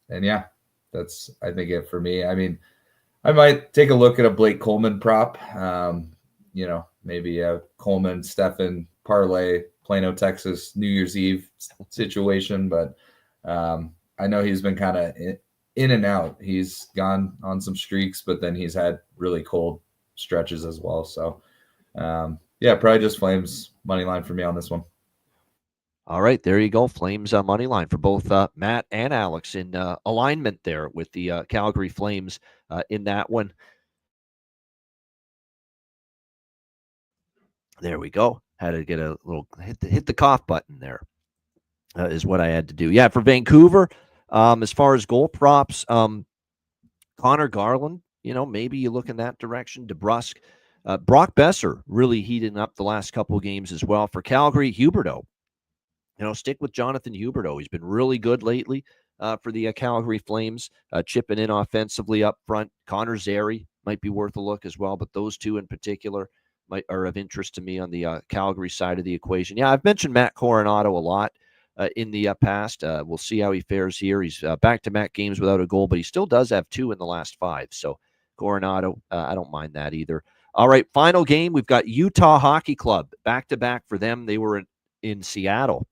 yeah, that's, I think, it for me. I mean, I might take a look at a Blake Coleman prop, maybe a Coleman Stephan parlay, Plano, Texas, New Year's Eve situation, but I know he's been kind of in and out. He's gone on some streaks, but then he's had really cold stretches as well. So Yeah, probably just Flames money line for me on this one. All right, there you go. Flames money line for both Matt and Alex in alignment there with the Calgary Flames in that one. There we go. Had to get a little hit the cough button there. Is what I had to do. Yeah, for Vancouver, as far as goal props, Connor Garland, maybe you look in that direction. DeBrusk, Brock Besser really heating up the last couple of games as well. For Calgary, Huberdeau. Stick with Jonathan Huberdeau. He's been really good lately for the Calgary Flames, chipping in offensively up front. Connor Zary might be worth a look as well, but those two in particular are of interest to me on the Calgary side of the equation. Yeah, I've mentioned Matt Coronado a lot in the past. We'll see how he fares here. He's back-to-back games without a goal, but he still does have 2 in the last 5. So Coronado, I don't mind that either. All right, final game. We've got Utah Hockey Club. Back-to-back for them. They were in Seattle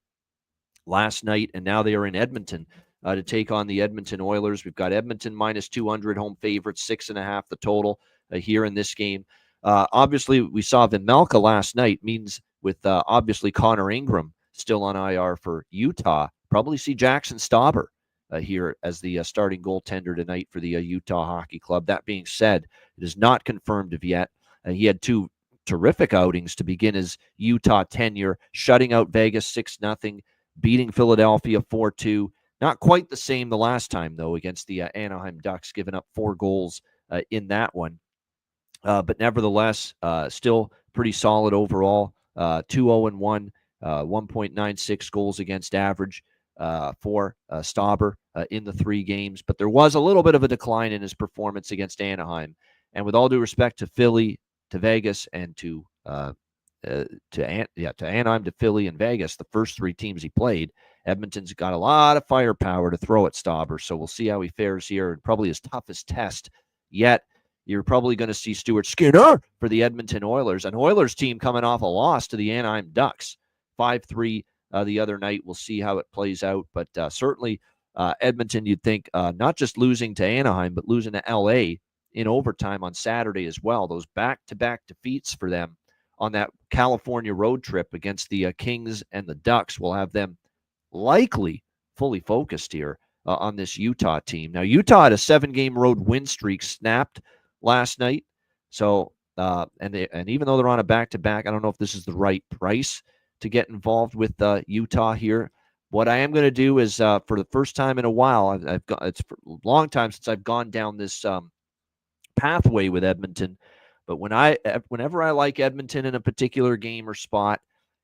last night, and now they are in Edmonton to take on the Edmonton Oilers. We've got Edmonton minus 200, home favorites, 6.5 the total here in this game. Obviously, we saw Vejmelka last night, means with obviously Connor Ingram still on IR for Utah, probably see Jackson Stauber here as the starting goaltender tonight for the Utah Hockey Club. That being said, it is not confirmed of yet. He had 2 terrific outings to begin his Utah tenure, shutting out Vegas 6-0, beating Philadelphia 4-2. Not quite the same the last time, though, against the Anaheim Ducks, giving up 4 goals in that one. But nevertheless, still pretty solid overall. 2-0-1, 1.96 goals against average for Stauber in the 3 games. But there was a little bit of a decline in his performance against Anaheim. And with all due respect to Philly, to Vegas, and to Anaheim, to Philly, and Vegas, the first 3 teams he played, Edmonton's got a lot of firepower to throw at Stauber. So we'll see how he fares here. And probably his toughest test yet. You're probably going to see Stuart Skinner for the Edmonton Oilers, an Oilers team coming off a loss to the Anaheim Ducks, 5-3 the other night. We'll see how it plays out, but certainly Edmonton, you'd think, not just losing to Anaheim, but losing to LA in overtime on Saturday as well. Those back-to-back defeats for them on that California road trip against the Kings and the Ducks will have them likely fully focused here on this Utah team. Now, Utah had a 7-game road win streak snapped last night. So, and even though they're on a back-to-back, I don't know if this is the right price to get involved with Utah here. What I am going to do is, for the first time in a while, it's a long time since I've gone down this pathway with Edmonton. But whenever I like Edmonton in a particular game or spot,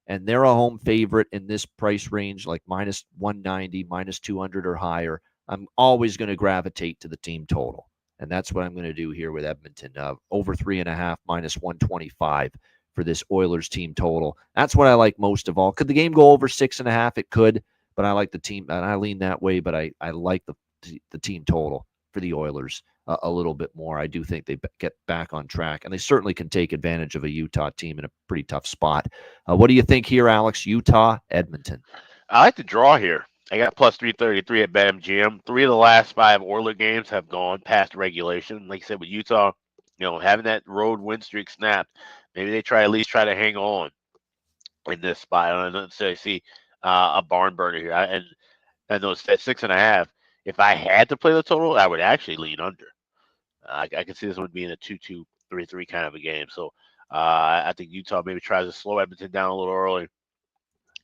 and they're a home favorite in this price range, like minus 190, minus 200 or higher, I'm always going to gravitate to the team total. And that's what I'm going to do here with Edmonton. Over 3.5, minus 125 for this Oilers team total. That's what I like most of all. Could the game go over 6.5? It could, but I like the team, and I lean that way, but I like the team total for the Oilers a little bit more. I do think they get back on track, and they certainly can take advantage of a Utah team in a pretty tough spot. What do you think here, Alex? Utah, Edmonton. I like the draw here. I got plus 333 at BetMGM. 3 of the last 5 Oilers games have gone past regulation. Like I said, with Utah, having that road win streak snapped, maybe they at least try to hang on in this spot. I don't necessarily see a barn burner here. And those at 6.5. If I had to play the total, I would actually lean under. I could see this one being a 2-2, 3-3 kind of a game. So I think Utah maybe tries to slow Edmonton down a little early.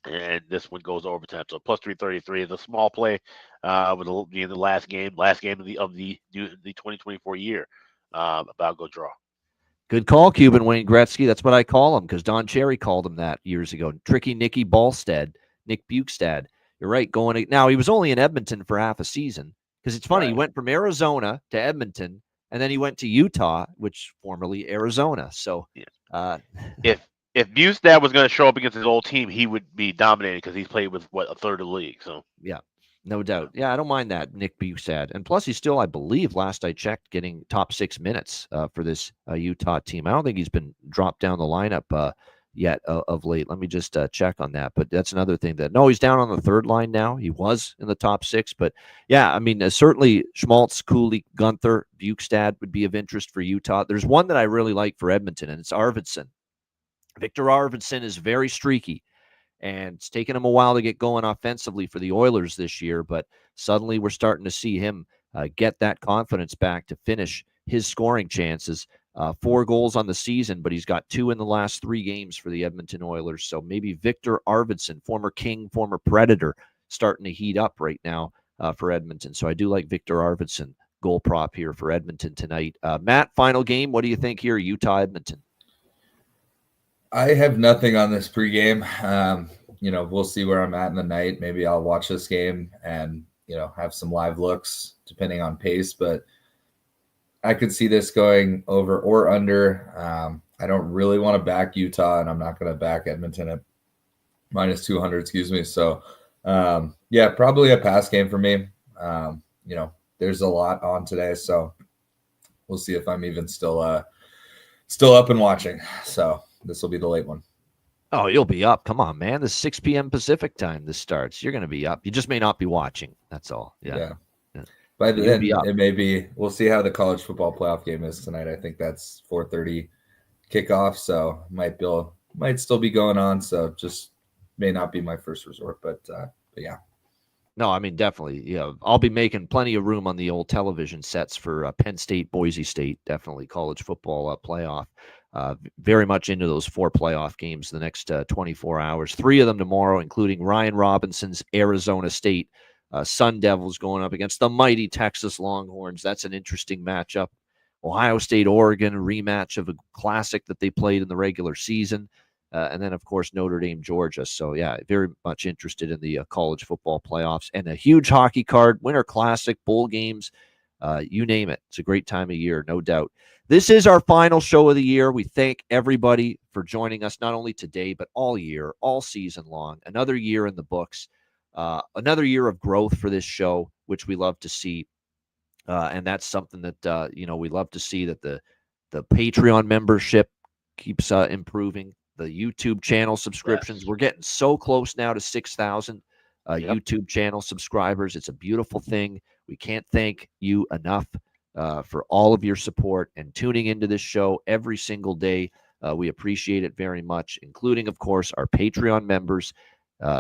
And this one goes overtime. So plus 333 is a small play with being the last game of the 2024 year. But I'll go draw. Good call, Cuban Wayne Gretzky. That's what I call him because Don Cherry called him that years ago. Tricky Nicky Nick Bukestad. You're right. Now, he was only in Edmonton for half a season because it's funny. Right. He went from Arizona to Edmonton, and then he went to Utah, which formerly Arizona. So If Bukestad was going to show up against his old team, he would be dominating because he's played with a third of the league. So yeah, no doubt. Yeah, I don't mind that, Nick Bukestad. And plus, he's still, I believe, last I checked, getting top 6 minutes for this Utah team. I don't think he's been dropped down the lineup yet of late. Let me just check on that. But that's another thing he's down on the third line now. He was in the top 6. But yeah, I mean, certainly Schmaltz, Cooley, Gunther, Bukestad would be of interest for Utah. There's one that I really like for Edmonton, and it's Arvidsson. Victor Arvidsson is very streaky, and it's taken him a while to get going offensively for the Oilers this year, but suddenly we're starting to see him get that confidence back to finish his scoring chances. 4 goals on the season, but he's got 2 in the last 3 games for the Edmonton Oilers. So maybe Victor Arvidsson, former King, former Predator, starting to heat up right now for Edmonton. So I do like Victor Arvidsson goal prop here for Edmonton tonight. Matt, final game. What do you think here, Utah-Edmonton? I have nothing on this pregame. We'll see where I'm at in the night. Maybe I'll watch this game and, have some live looks depending on pace, but I could see this going over or under. I don't really want to back Utah, and I'm not going to back Edmonton at minus 200, excuse me. So, probably a pass game for me. There's a lot on today, so we'll see if I'm even still up and watching. So this will be the late one. Oh, you'll be up. Come on, man. This 6 p.m. Pacific time this starts. You're going to be up. You just may not be watching. That's all. Yeah. By then, it may be. We'll see how the college football playoff game is tonight. I think that's 4:30 kickoff, so might still be going on. So just may not be my first resort, but yeah. No, I mean, definitely. Yeah, I'll be making plenty of room on the old television sets for Penn State, Boise State. Definitely college football playoff. Very much into those 4 playoff games the next 24 hours. 3 of them tomorrow, including Ryan Robinson's Arizona State Sun Devils going up against the mighty Texas Longhorns. That's an interesting matchup. Ohio State, Oregon, a rematch of a classic that they played in the regular season. And then, of course, Notre Dame, Georgia. So, yeah, very much interested in the college football playoffs. And a huge hockey card, Winter Classic, bowl games, you name it. It's a great time of year, no doubt. This is our final show of the year. We thank everybody for joining us, not only today, but all year, all season long. Another year in the books. Another year of growth for this show, which we love to see. And that's something that, we love to see, that the Patreon membership keeps improving. The YouTube channel subscriptions. Yes. We're getting so close now to 6,000 YouTube channel subscribers. It's a beautiful thing. We can't thank you enough for all of your support and tuning into this show every single day. We appreciate it very much, including, of course, our Patreon members.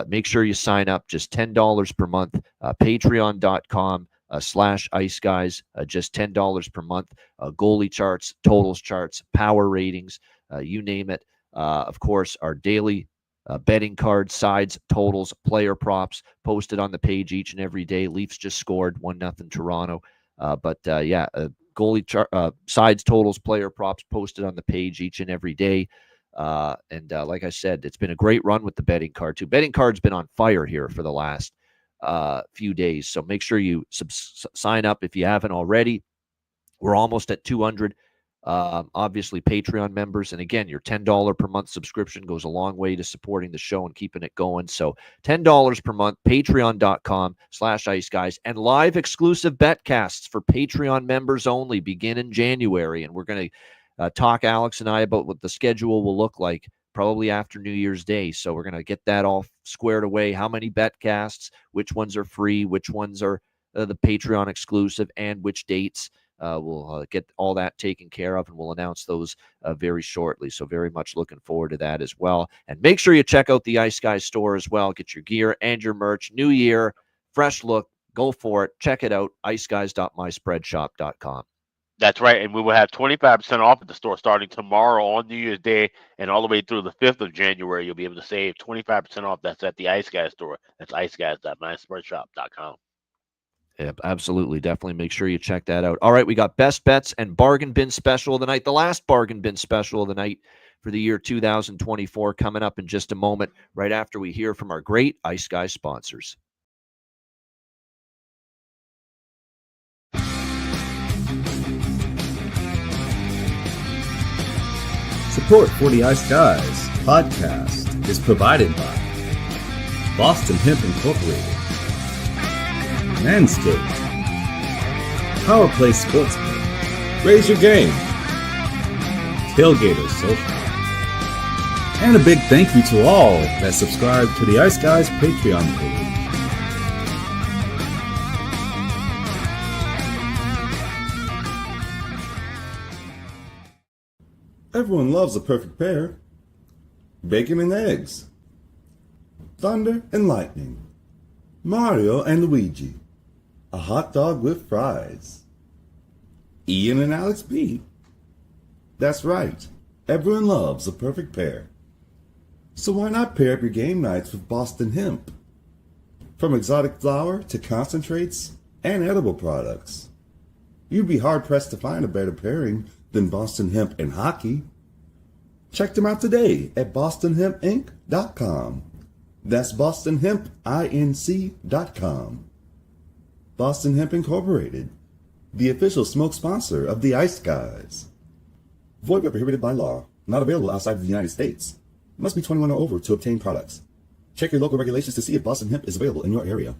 Make sure you sign up, just $10 per month. Patreon.com/Ice Guys, just $10 per month. Goalie charts, totals charts, power ratings, you name it. Of course, our daily betting cards, sides, totals, player props posted on the page each and every day. Leafs just scored 1-0 Toronto. Goalie sides, totals, player props posted on the page each and every day. Like I said, it's been a great run with the betting card too. Betting card's been on fire here for the last few days. So make sure you sign up if you haven't already. We're almost at 200. Obviously Patreon members. And again, your $10 per month subscription goes a long way to supporting the show and keeping it going. So $10 per month, patreon.com/Ice Guys, and live exclusive betcasts for Patreon members only begin in January. And we're going to talk, Alex and I, about what the schedule will look like probably after New Year's Day. So we're going to get that all squared away. How many betcasts, which ones are free, which ones are the Patreon exclusive, and which dates. We'll get all that taken care of, and we'll announce those very shortly. So very much looking forward to that as well. And make sure you check out the Ice Guys store as well. Get your gear and your merch. New year, fresh look. Go for it. Check it out. iceguys.myspreadshop.com. That's right. And we will have 25% off at the store starting tomorrow on New Year's Day and all the way through the 5th of January. You'll be able to save 25% off. That's at the Ice Guys store. That's iceguys.myspreadshop.com. Yeah, absolutely. Definitely make sure you check that out. All right, we got best bets and bargain bin special of the night. The last bargain bin special of the night for the year 2024 coming up in just a moment, right after we hear from our great Ice Guys sponsors. Support for the Ice Guys podcast is provided by Boston Hemp Incorporated, Manscaped, Power Play Sportsman, Raise Your Game, Tailgaters Social, and a big thank you to all that subscribe to the Ice Guys Patreon page. Everyone loves a perfect pair. bacon and eggs, thunder and lightning, Mario and Luigi, a hot dog with fries, Ian and Alex B. That's right, everyone loves a perfect pair. So why not pair up your game nights with Boston Hemp? From exotic flower to concentrates and edible products, you'd be hard-pressed to find a better pairing than Boston Hemp and hockey. Check them out today at bostonhempinc.com. That's bostonhempinc.com. Boston Hemp Incorporated, the official smoke sponsor of the Ice Guys. Void where prohibited by law. Not available outside of the United States. Must be 21 or over to obtain products. Check your local regulations to see if Boston Hemp is available in your area.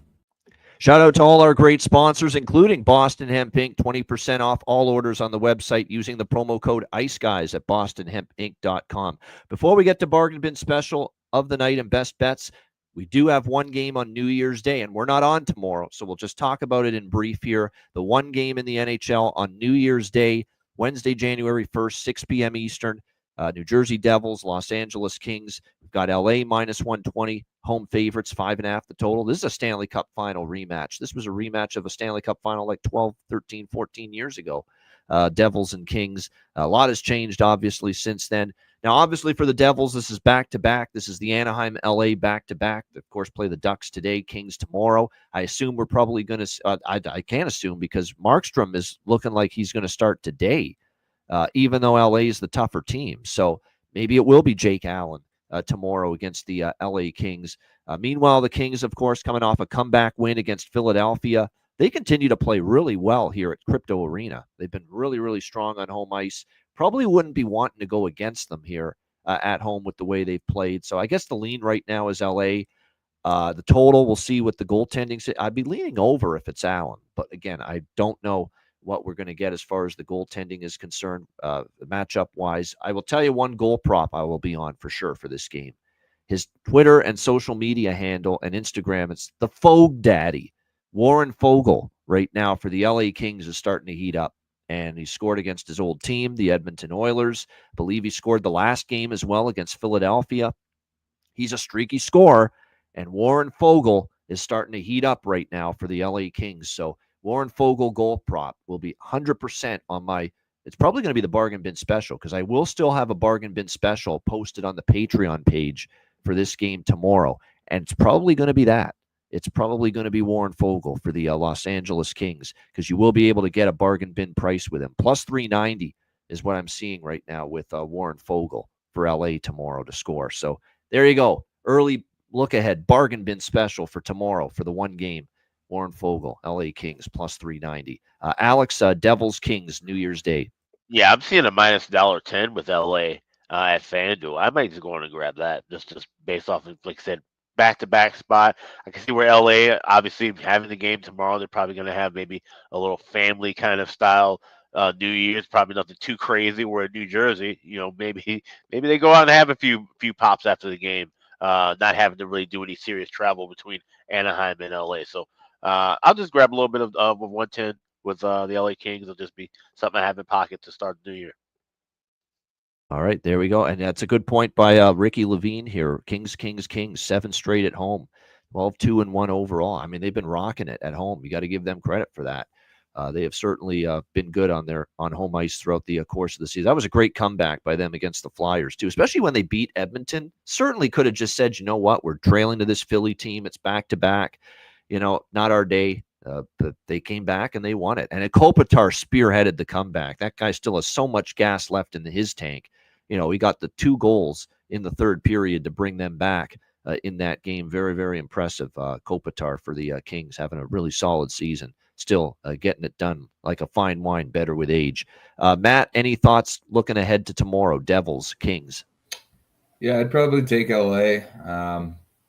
Shout out to all our great sponsors, including Boston Hemp Inc. 20% off all orders on the website using the promo code ICEGUYS at bostonhempinc.com. Before we get to Bargain Bin Special of the night and best bets, we do have one game on New Year's Day, and we're not on tomorrow, so we'll just talk about it in brief here. The one game in the NHL on New Year's Day, Wednesday, January 1st, 6 p.m. Eastern. New Jersey Devils, Los Angeles Kings. We've got LA minus 120, home favorites, 5.5 the total. This is a Stanley Cup final rematch. This was a rematch of a Stanley Cup final like 12, 13, 14 years ago. Devils and Kings. A lot has changed, obviously, since then. Now, obviously, for the Devils, this is back-to-back. This is the Anaheim-LA back-to-back. Of course, play the Ducks today, Kings tomorrow. I assume we're probably going to I can't assume because Markstrom is looking like he's going to start today. Even though LA is the tougher team. So maybe it will be Jake Allen tomorrow against the LA Kings. Meanwhile, the Kings, of course, coming off a comeback win against Philadelphia. They continue to play really well here at Crypto Arena. They've been really, really strong on home ice. Probably wouldn't be wanting to go against them here at home with the way they've played. So I guess the lean right now is LA. The total, we'll see what the goaltending. I'd be leaning over if it's Allen. But again, I don't know what we're going to get as far as the goaltending is concerned, matchup-wise. I will tell you one goal prop I will be on for sure for this game. His Twitter and social media handle and Instagram, it's the Fogue Daddy. Warren Fogle right now for the LA Kings is starting to heat up, and he scored against his old team, the Edmonton Oilers. I believe he scored the last game as well against Philadelphia. He's a streaky scorer, and Warren Fogle is starting to heat up right now for the LA Kings. So Warren Fogle goal prop will be 100% on my, it's probably going to be the Bargain Bin Special because I will still have a Bargain Bin Special posted on the Patreon page for this game tomorrow. And it's probably going to be that. It's probably going to be Warren Fogle for the Los Angeles Kings because you will be able to get a bargain bin price with him. Plus 390 is what I'm seeing right now with Warren Fogle for LA tomorrow to score. So there you go. Early look ahead, Bargain Bin Special for tomorrow for the one game. Warren Fogle, LA Kings, plus 390. Alex, Devils, Kings, New Year's Day. Yeah, I'm seeing a minus $1.10 with LA at FanDuel. I might just go on and grab that just based off of, like I said, back-to-back spot. I can see where LA, obviously, having the game tomorrow, they're probably going to have maybe a little family kind of style New Year's. Probably nothing too crazy. Where in New Jersey, maybe they go out and have a few pops after the game, not having to really do any serious travel between Anaheim and LA. So I'll just grab a little bit of 110 with the LA Kings. It'll just be something I have in pocket to start the new year. All right, there we go. And that's a good point by Ricky Levine here. Kings, 7 straight at home, 12-2-1 overall. I mean, they've been rocking it at home. You got to give them credit for that. They have certainly been good on home ice throughout the course of the season. That was a great comeback by them against the Flyers, too, especially when they beat Edmonton. Certainly could have just said, you know what, we're trailing to this Philly team. It's back-to-back. Not our day. But they came back and they won it. And Kopitar spearheaded the comeback. That guy still has so much gas left in his tank. He got the 2 goals in the third period to bring them back in that game. Very, very impressive. Kopitar for the Kings having a really solid season. Still getting it done like a fine wine, better with age. Matt, any thoughts looking ahead to tomorrow? Devils, Kings. Yeah, I'd probably take LA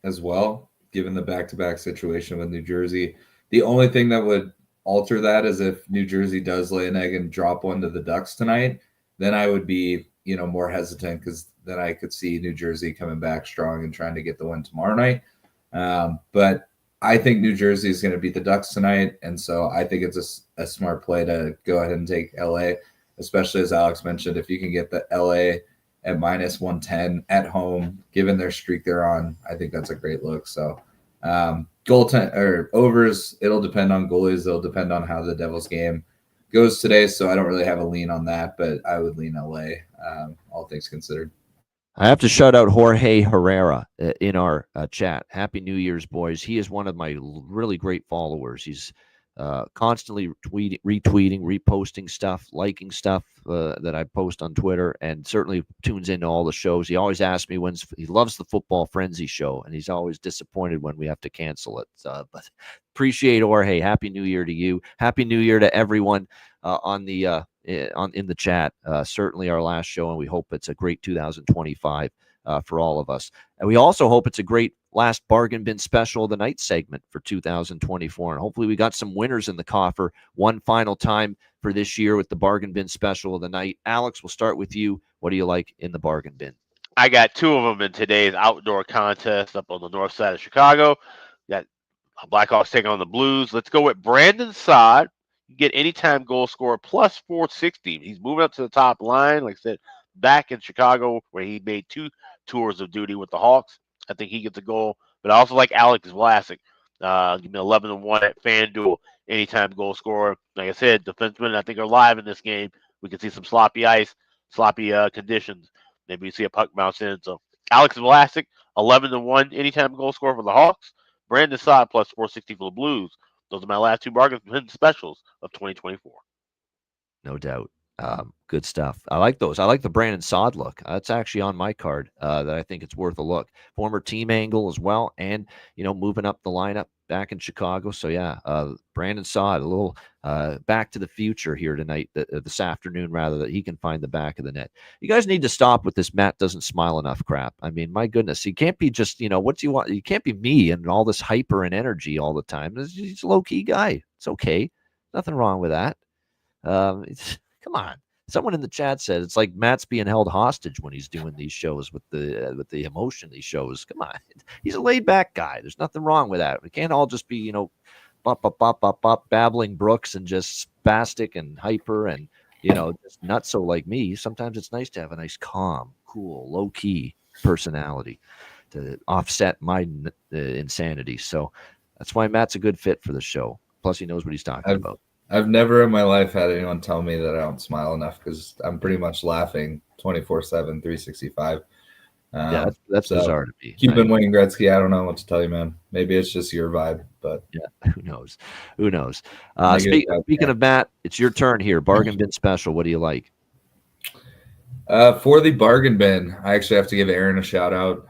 as well, given the back-to-back situation with New Jersey. The only thing that would alter that is if New Jersey does lay an egg and drop one to the Ducks tonight, then I would be, more hesitant because then I could see New Jersey coming back strong and trying to get the win tomorrow night. But I think New Jersey is going to beat the Ducks tonight, and so I think it's a smart play to go ahead and take LA, especially as Alex mentioned, if you can get the LA at minus 110 at home, given their streak they're on. I think that's a great look. So goaltend or overs, it'll depend on goalies. It'll depend on how the Devils game goes today. So I don't really have a lean on that, but I would lean LA, all things considered. I have to shout out Jorge Herrera in our chat. Happy New Year's, boys. He is one of my really great followers. He's constantly retweeting, reposting stuff, liking stuff that I post on Twitter, and certainly tunes into all the shows. He always asks me he loves the Football Frenzy show, and he's always disappointed when we have to cancel it. But appreciate Jorge. Happy New Year to you. Happy New Year to everyone in the chat. Certainly our last show, and we hope it's a great 2025 for all of us. And we also hope it's a great last bargain bin special of the night segment for 2024. And hopefully we got some winners in the coffer one final time for this year with the bargain bin special of the night. Alex, we'll start with you. What do you like in the bargain bin? I got two of them in today's outdoor contest up on the north side of Chicago. Got Blackhawks taking on the Blues. Let's go with Brandon Saad. Get anytime goal scorer plus 460. He's moving up to the top line. Like I said, back in Chicago where he made 2 tours of duty with the Hawks. I think he gets a goal. But I also like Alex Vlasic. Give me 11-1 at FanDuel. Anytime goal scorer. Like I said, defensemen I think are live in this game. We can see some sloppy ice, sloppy conditions. Maybe you see a puck bounce in. So Alex Vlasic, 11-1 anytime goal scorer for the Hawks. Brandon Saad plus 460 for the Blues. Those are my last two bargain specials of 2024. No doubt. Good stuff. I like those. I like the Brandon Saad look. That's actually on my card that I think it's worth a look. Former team angle as well, and moving up the lineup back in Chicago. So yeah, Brandon Saad, a little back to the future here tonight, this afternoon rather, that he can find the back of the net. You guys need to stop with this Matt doesn't smile enough crap. I mean, my goodness, he can't be just what do you want? You can't be me and all this hyper and energy all the time. He's a low key guy. It's okay. Nothing wrong with that. Come on. Someone in the chat said it's like Matt's being held hostage when he's doing these shows with the emotion he shows. Come on. He's a laid back guy. There's nothing wrong with that. We can't all just be, babbling Brooks and just spastic and hyper and, just not so like me. Sometimes it's nice to have a nice, calm, cool, low key personality to offset my insanity. So that's why Matt's a good fit for the show. Plus, he knows what he's talking about. I've never in my life had anyone tell me that I don't smile enough because I'm pretty much laughing 24/7, 365. Yeah, that's bizarre to me. Cuban Wayne Gretzky, I don't know what to tell you, man. Maybe it's just your vibe, but yeah, who knows? Speaking of Matt, it's your turn here. Bargain bin special. What do you like? For the bargain bin, I actually have to give Aaron a shout out.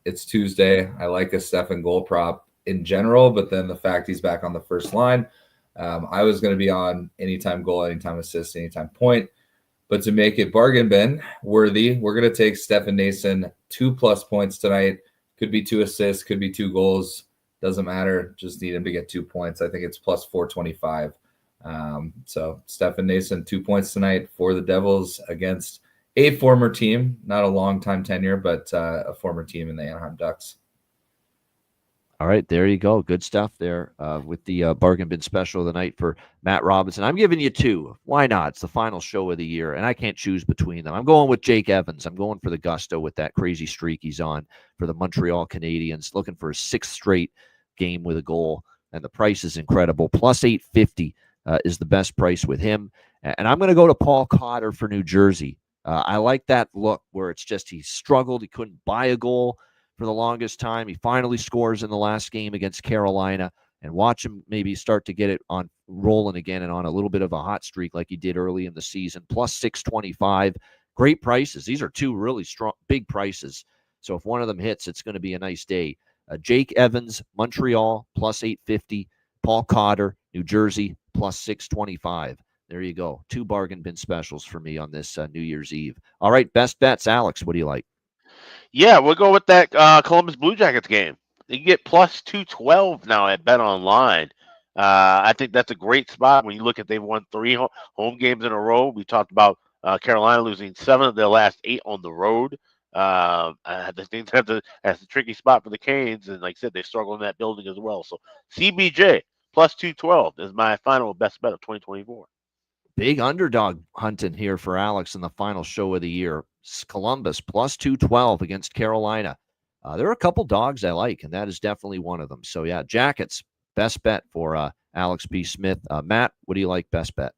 It's Tuesday. I like a Stefan goal prop in general, but then the fact he's back on the first line, I was going to be on anytime goal, anytime assist, anytime point. But to make it bargain bin worthy, we're going to take Stefan Nason 2+ points tonight. Could be 2 assists, could be 2 goals. Doesn't matter. Just need him to get 2 points. I think it's plus 425. So Stefan Nason, 2 points tonight for the Devils against a former team, not a long time tenure, but a former team in the Anaheim Ducks. All right, there you go. Good stuff there with the bargain bin special of the night for Matt Robinson. I'm giving you 2. Why not? It's the final show of the year, and I can't choose between them. I'm going with Jake Evans. I'm going for the gusto with that crazy streak he's on for the Montreal Canadiens, looking for a 6th straight game with a goal, and the price is incredible. Plus 850 is the best price with him. And I'm going to go to Paul Cotter for New Jersey. I like that look where it's just he struggled. He couldn't buy a goal for the longest time. He finally scores in the last game against Carolina, and watch him maybe start to get it on rolling again and on a little bit of a hot streak like he did early in the season. Plus 625. Great prices. These are 2 really strong, big prices. So if one of them hits, it's going to be a nice day. Jake Evans, Montreal, plus 850. Paul Cotter, New Jersey, plus 625. There you go. 2 bargain bin specials for me on this New Year's Eve. All right, best bets. Alex, what do you like? Yeah, we'll go with that Columbus Blue Jackets game. You get plus 212 now at Bet Online. I think that's a great spot when you look at they've won 3 home games in a row. We talked about Carolina losing 7 of their last 8 on the road. I think that's a tricky spot for the Canes, and like I said, they struggle in that building as well. So CBJ plus 212 is my final best bet of 2024. big underdog hunting here for Alex in the final show of the year. Columbus plus 212 against Carolina. There are a couple dogs I like, and that is definitely one of them. So, yeah, Jackets, best bet for Alex B. Smith. Matt, what do you like best bet?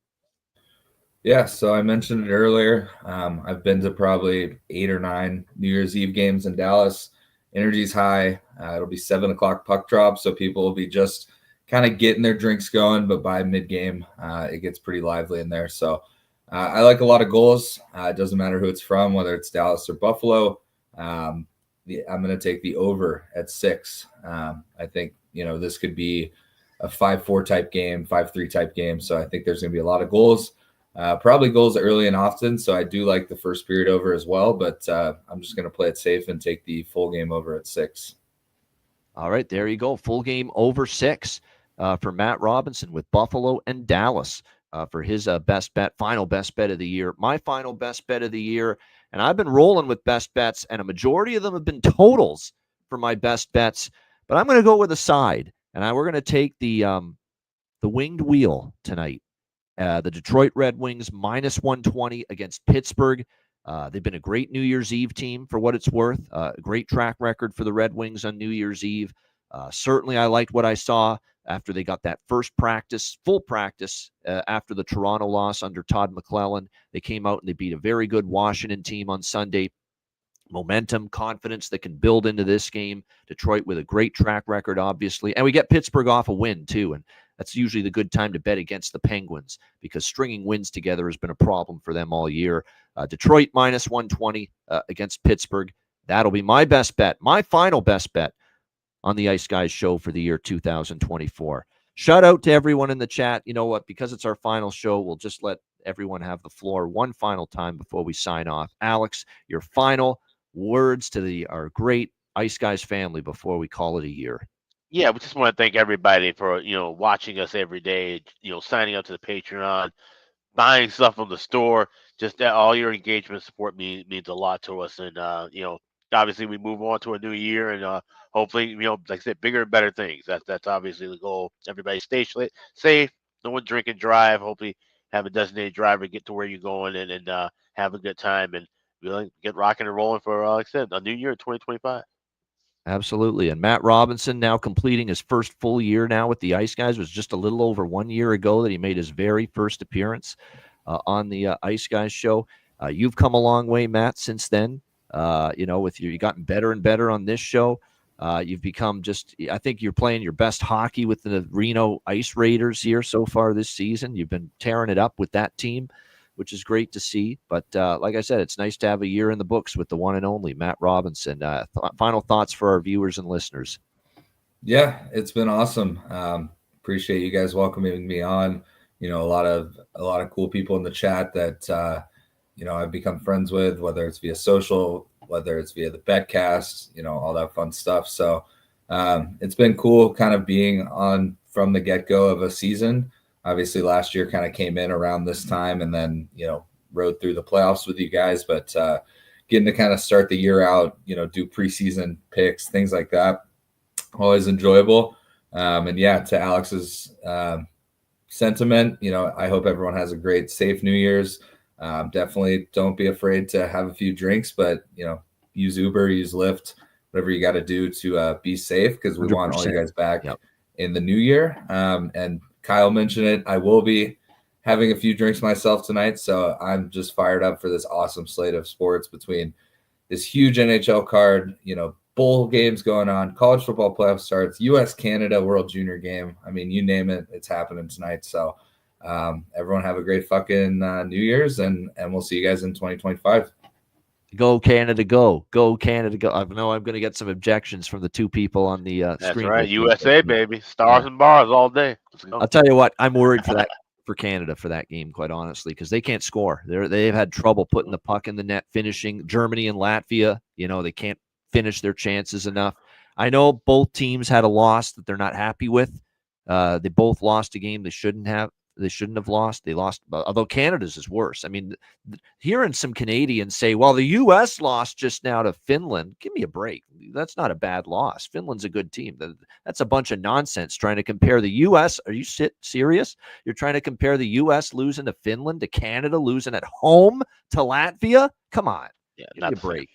Yeah, so I mentioned it earlier. I've been to probably 8 or 9 New Year's Eve games in Dallas. Energy's high. It'll be 7 o'clock puck drop, so people will be just kind of getting their drinks going, but by mid-game, it gets pretty lively in there. So I like a lot of goals. It doesn't matter who it's from, whether it's Dallas or Buffalo. I'm going to take the over at 6. I think, this could be a 5-4 type game, 5-3 type game. So I think there's going to be a lot of goals. Probably goals early and often, so I do like the first period over as well, but I'm just going to play it safe and take the full game over at 6. All right, there you go. Full game over 6 for Matt Robinson with Buffalo and Dallas for his best bet, final best bet of the year. My final best bet of the year, and I've been rolling with best bets, and a majority of them have been totals for my best bets, but I'm going to go with a side, and we're going to take the winged wheel tonight. The Detroit Red Wings minus 120 against Pittsburgh. They've been a great New Year's Eve team for what it's worth. A great track record for the Red Wings on New Year's Eve. Certainly, I liked what I saw after they got that first full practice after the Toronto loss under Todd McClellan. They came out and they beat a very good Washington team on Sunday. Momentum, confidence that can build into this game. Detroit with a great track record, obviously. And we get Pittsburgh off a win, too. And that's usually the good time to bet against the Penguins because stringing wins together has been a problem for them all year. Detroit minus 120 against Pittsburgh. That'll be my best bet, my final best bet on the Ice Guys show for the year 2024. Shout out to everyone in the chat. You know what? Because it's our final show, we'll just let everyone have the floor one final time before we sign off. Alex, your final words to our great Ice Guys family before we call it a year. Yeah, we just want to thank everybody for, watching us every day, signing up to the Patreon, buying stuff from the store. Just all your engagement support means a lot to us. And, obviously we move on to a new year and hopefully, like I said, bigger and better things. That's obviously the goal. Everybody stay safe. No one drink and drive. Hopefully have a designated driver, get to where you're going and have a good time and really get rocking and rolling for, like I said, a new year, 2025. Absolutely. And Matt Robinson now completing his first full year now with the Ice Guys. It was just a little over 1 year ago that he made his very first appearance on the Ice Guys show. You've come a long way, Matt, since then. You've gotten better and better on this show. You've become I think you're playing your best hockey with the Reno Ice Raiders here so far this season. You've been tearing it up with that team, which is great to see. But like I said, it's nice to have a year in the books with the one and only Matt Robinson. Final thoughts for our viewers and listeners. Yeah, it's been awesome. Appreciate you guys welcoming me on. A lot of cool people in the chat that I've become friends with, whether it's via social, whether it's via the Betcast, all that fun stuff. So it's been cool kind of being on from the get-go of a season. Obviously, last year kind of came in around this time and then, rode through the playoffs with you guys. But getting to kind of start the year out, do preseason picks, things like that, always enjoyable. And yeah, to Alex's sentiment, I hope everyone has a great, safe New Year's. Definitely don't be afraid to have a few drinks, but, use Uber, use Lyft, whatever you got to do to be safe because we 100%. Want all you guys back in the new year. And Kyle mentioned it. I will be having a few drinks myself tonight, so I'm just fired up for this awesome slate of sports between this huge NHL card, bowl games going on, college football playoff starts, U.S.-Canada World Junior game. I mean, you name it, it's happening tonight. So everyone have a great fucking New Year's, and we'll see you guys in 2025. Go Canada, go. Go Canada, go. I know I'm going to get some objections from the two people on the That's screen. That's right, USA, baby. Stars and bars all day. Let's go. I'll tell you what, I'm worried for Canada for that game, quite honestly, because they can't score. They've had trouble putting the puck in the net, finishing. Germany and Latvia, they can't finish their chances enough. I know both teams had a loss that they're not happy with. They both lost a game they shouldn't have. They shouldn't have lost. They lost, although Canada's is worse. I mean, hearing some Canadians say, well, the U.S. lost just now to Finland. Give me a break. That's not a bad loss. Finland's a good team. That's a bunch of nonsense trying to compare the U.S. Are you serious? You're trying to compare the U.S. losing to Finland to Canada losing at home to Latvia? Come on. Yeah, give me a break.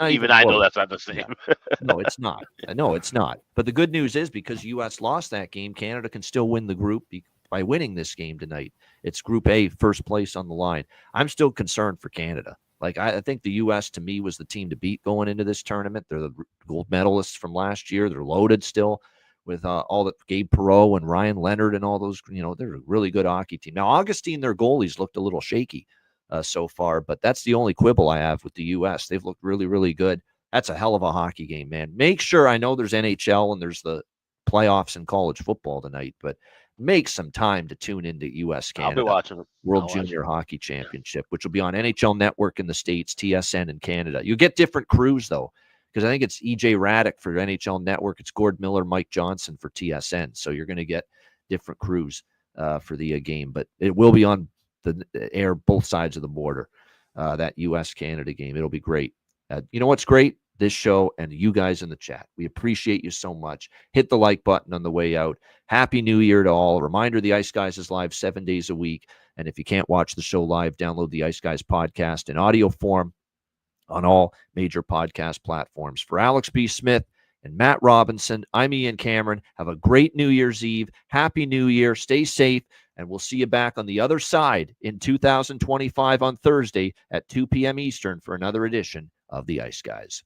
Even I know that's not the same. Yeah. No, it's not. No, it's not. But the good news is because U.S. lost that game, Canada can still win the group by winning this game tonight. It's Group A, first place on the line. I'm still concerned for Canada. Like, I think the U.S., to me, was the team to beat going into this tournament. They're the gold medalists from last year. They're loaded still with all the Gabe Perreault and Ryan Leonard and all those. They're a really good hockey team. Now, Augustine, their goalies looked a little shaky so far, but that's the only quibble I have with the U.S. They've looked really, really good. That's a hell of a hockey game, man. Make sure, I know there's NHL and there's the playoffs in college football tonight, but make some time to tune into U.S. Canada I'll be watching World Junior Hockey Championship, which will be on NHL Network in the States, TSN in Canada. You get different crews, though, because I think it's EJ Raddick for NHL Network. It's Gord Miller, Mike Johnson for TSN. So you're going to get different crews for the game, but it will be on the air both sides of the border, that U.S.-Canada game. It'll be great. You know what's great? This show and you guys in the chat. We appreciate you so much. Hit the like button on the way out. Happy New Year to all. A reminder, the Ice Guys is live 7 days a week. And if you can't watch the show live, download the Ice Guys podcast in audio form on all major podcast platforms. For Alex B. Smith and Matt Robinson, I'm Ian Cameron. Have a great New Year's Eve. Happy New Year. Stay safe. And we'll see you back on the other side in 2025 on Thursday at 2 p.m. Eastern for another edition of the Ice Guys.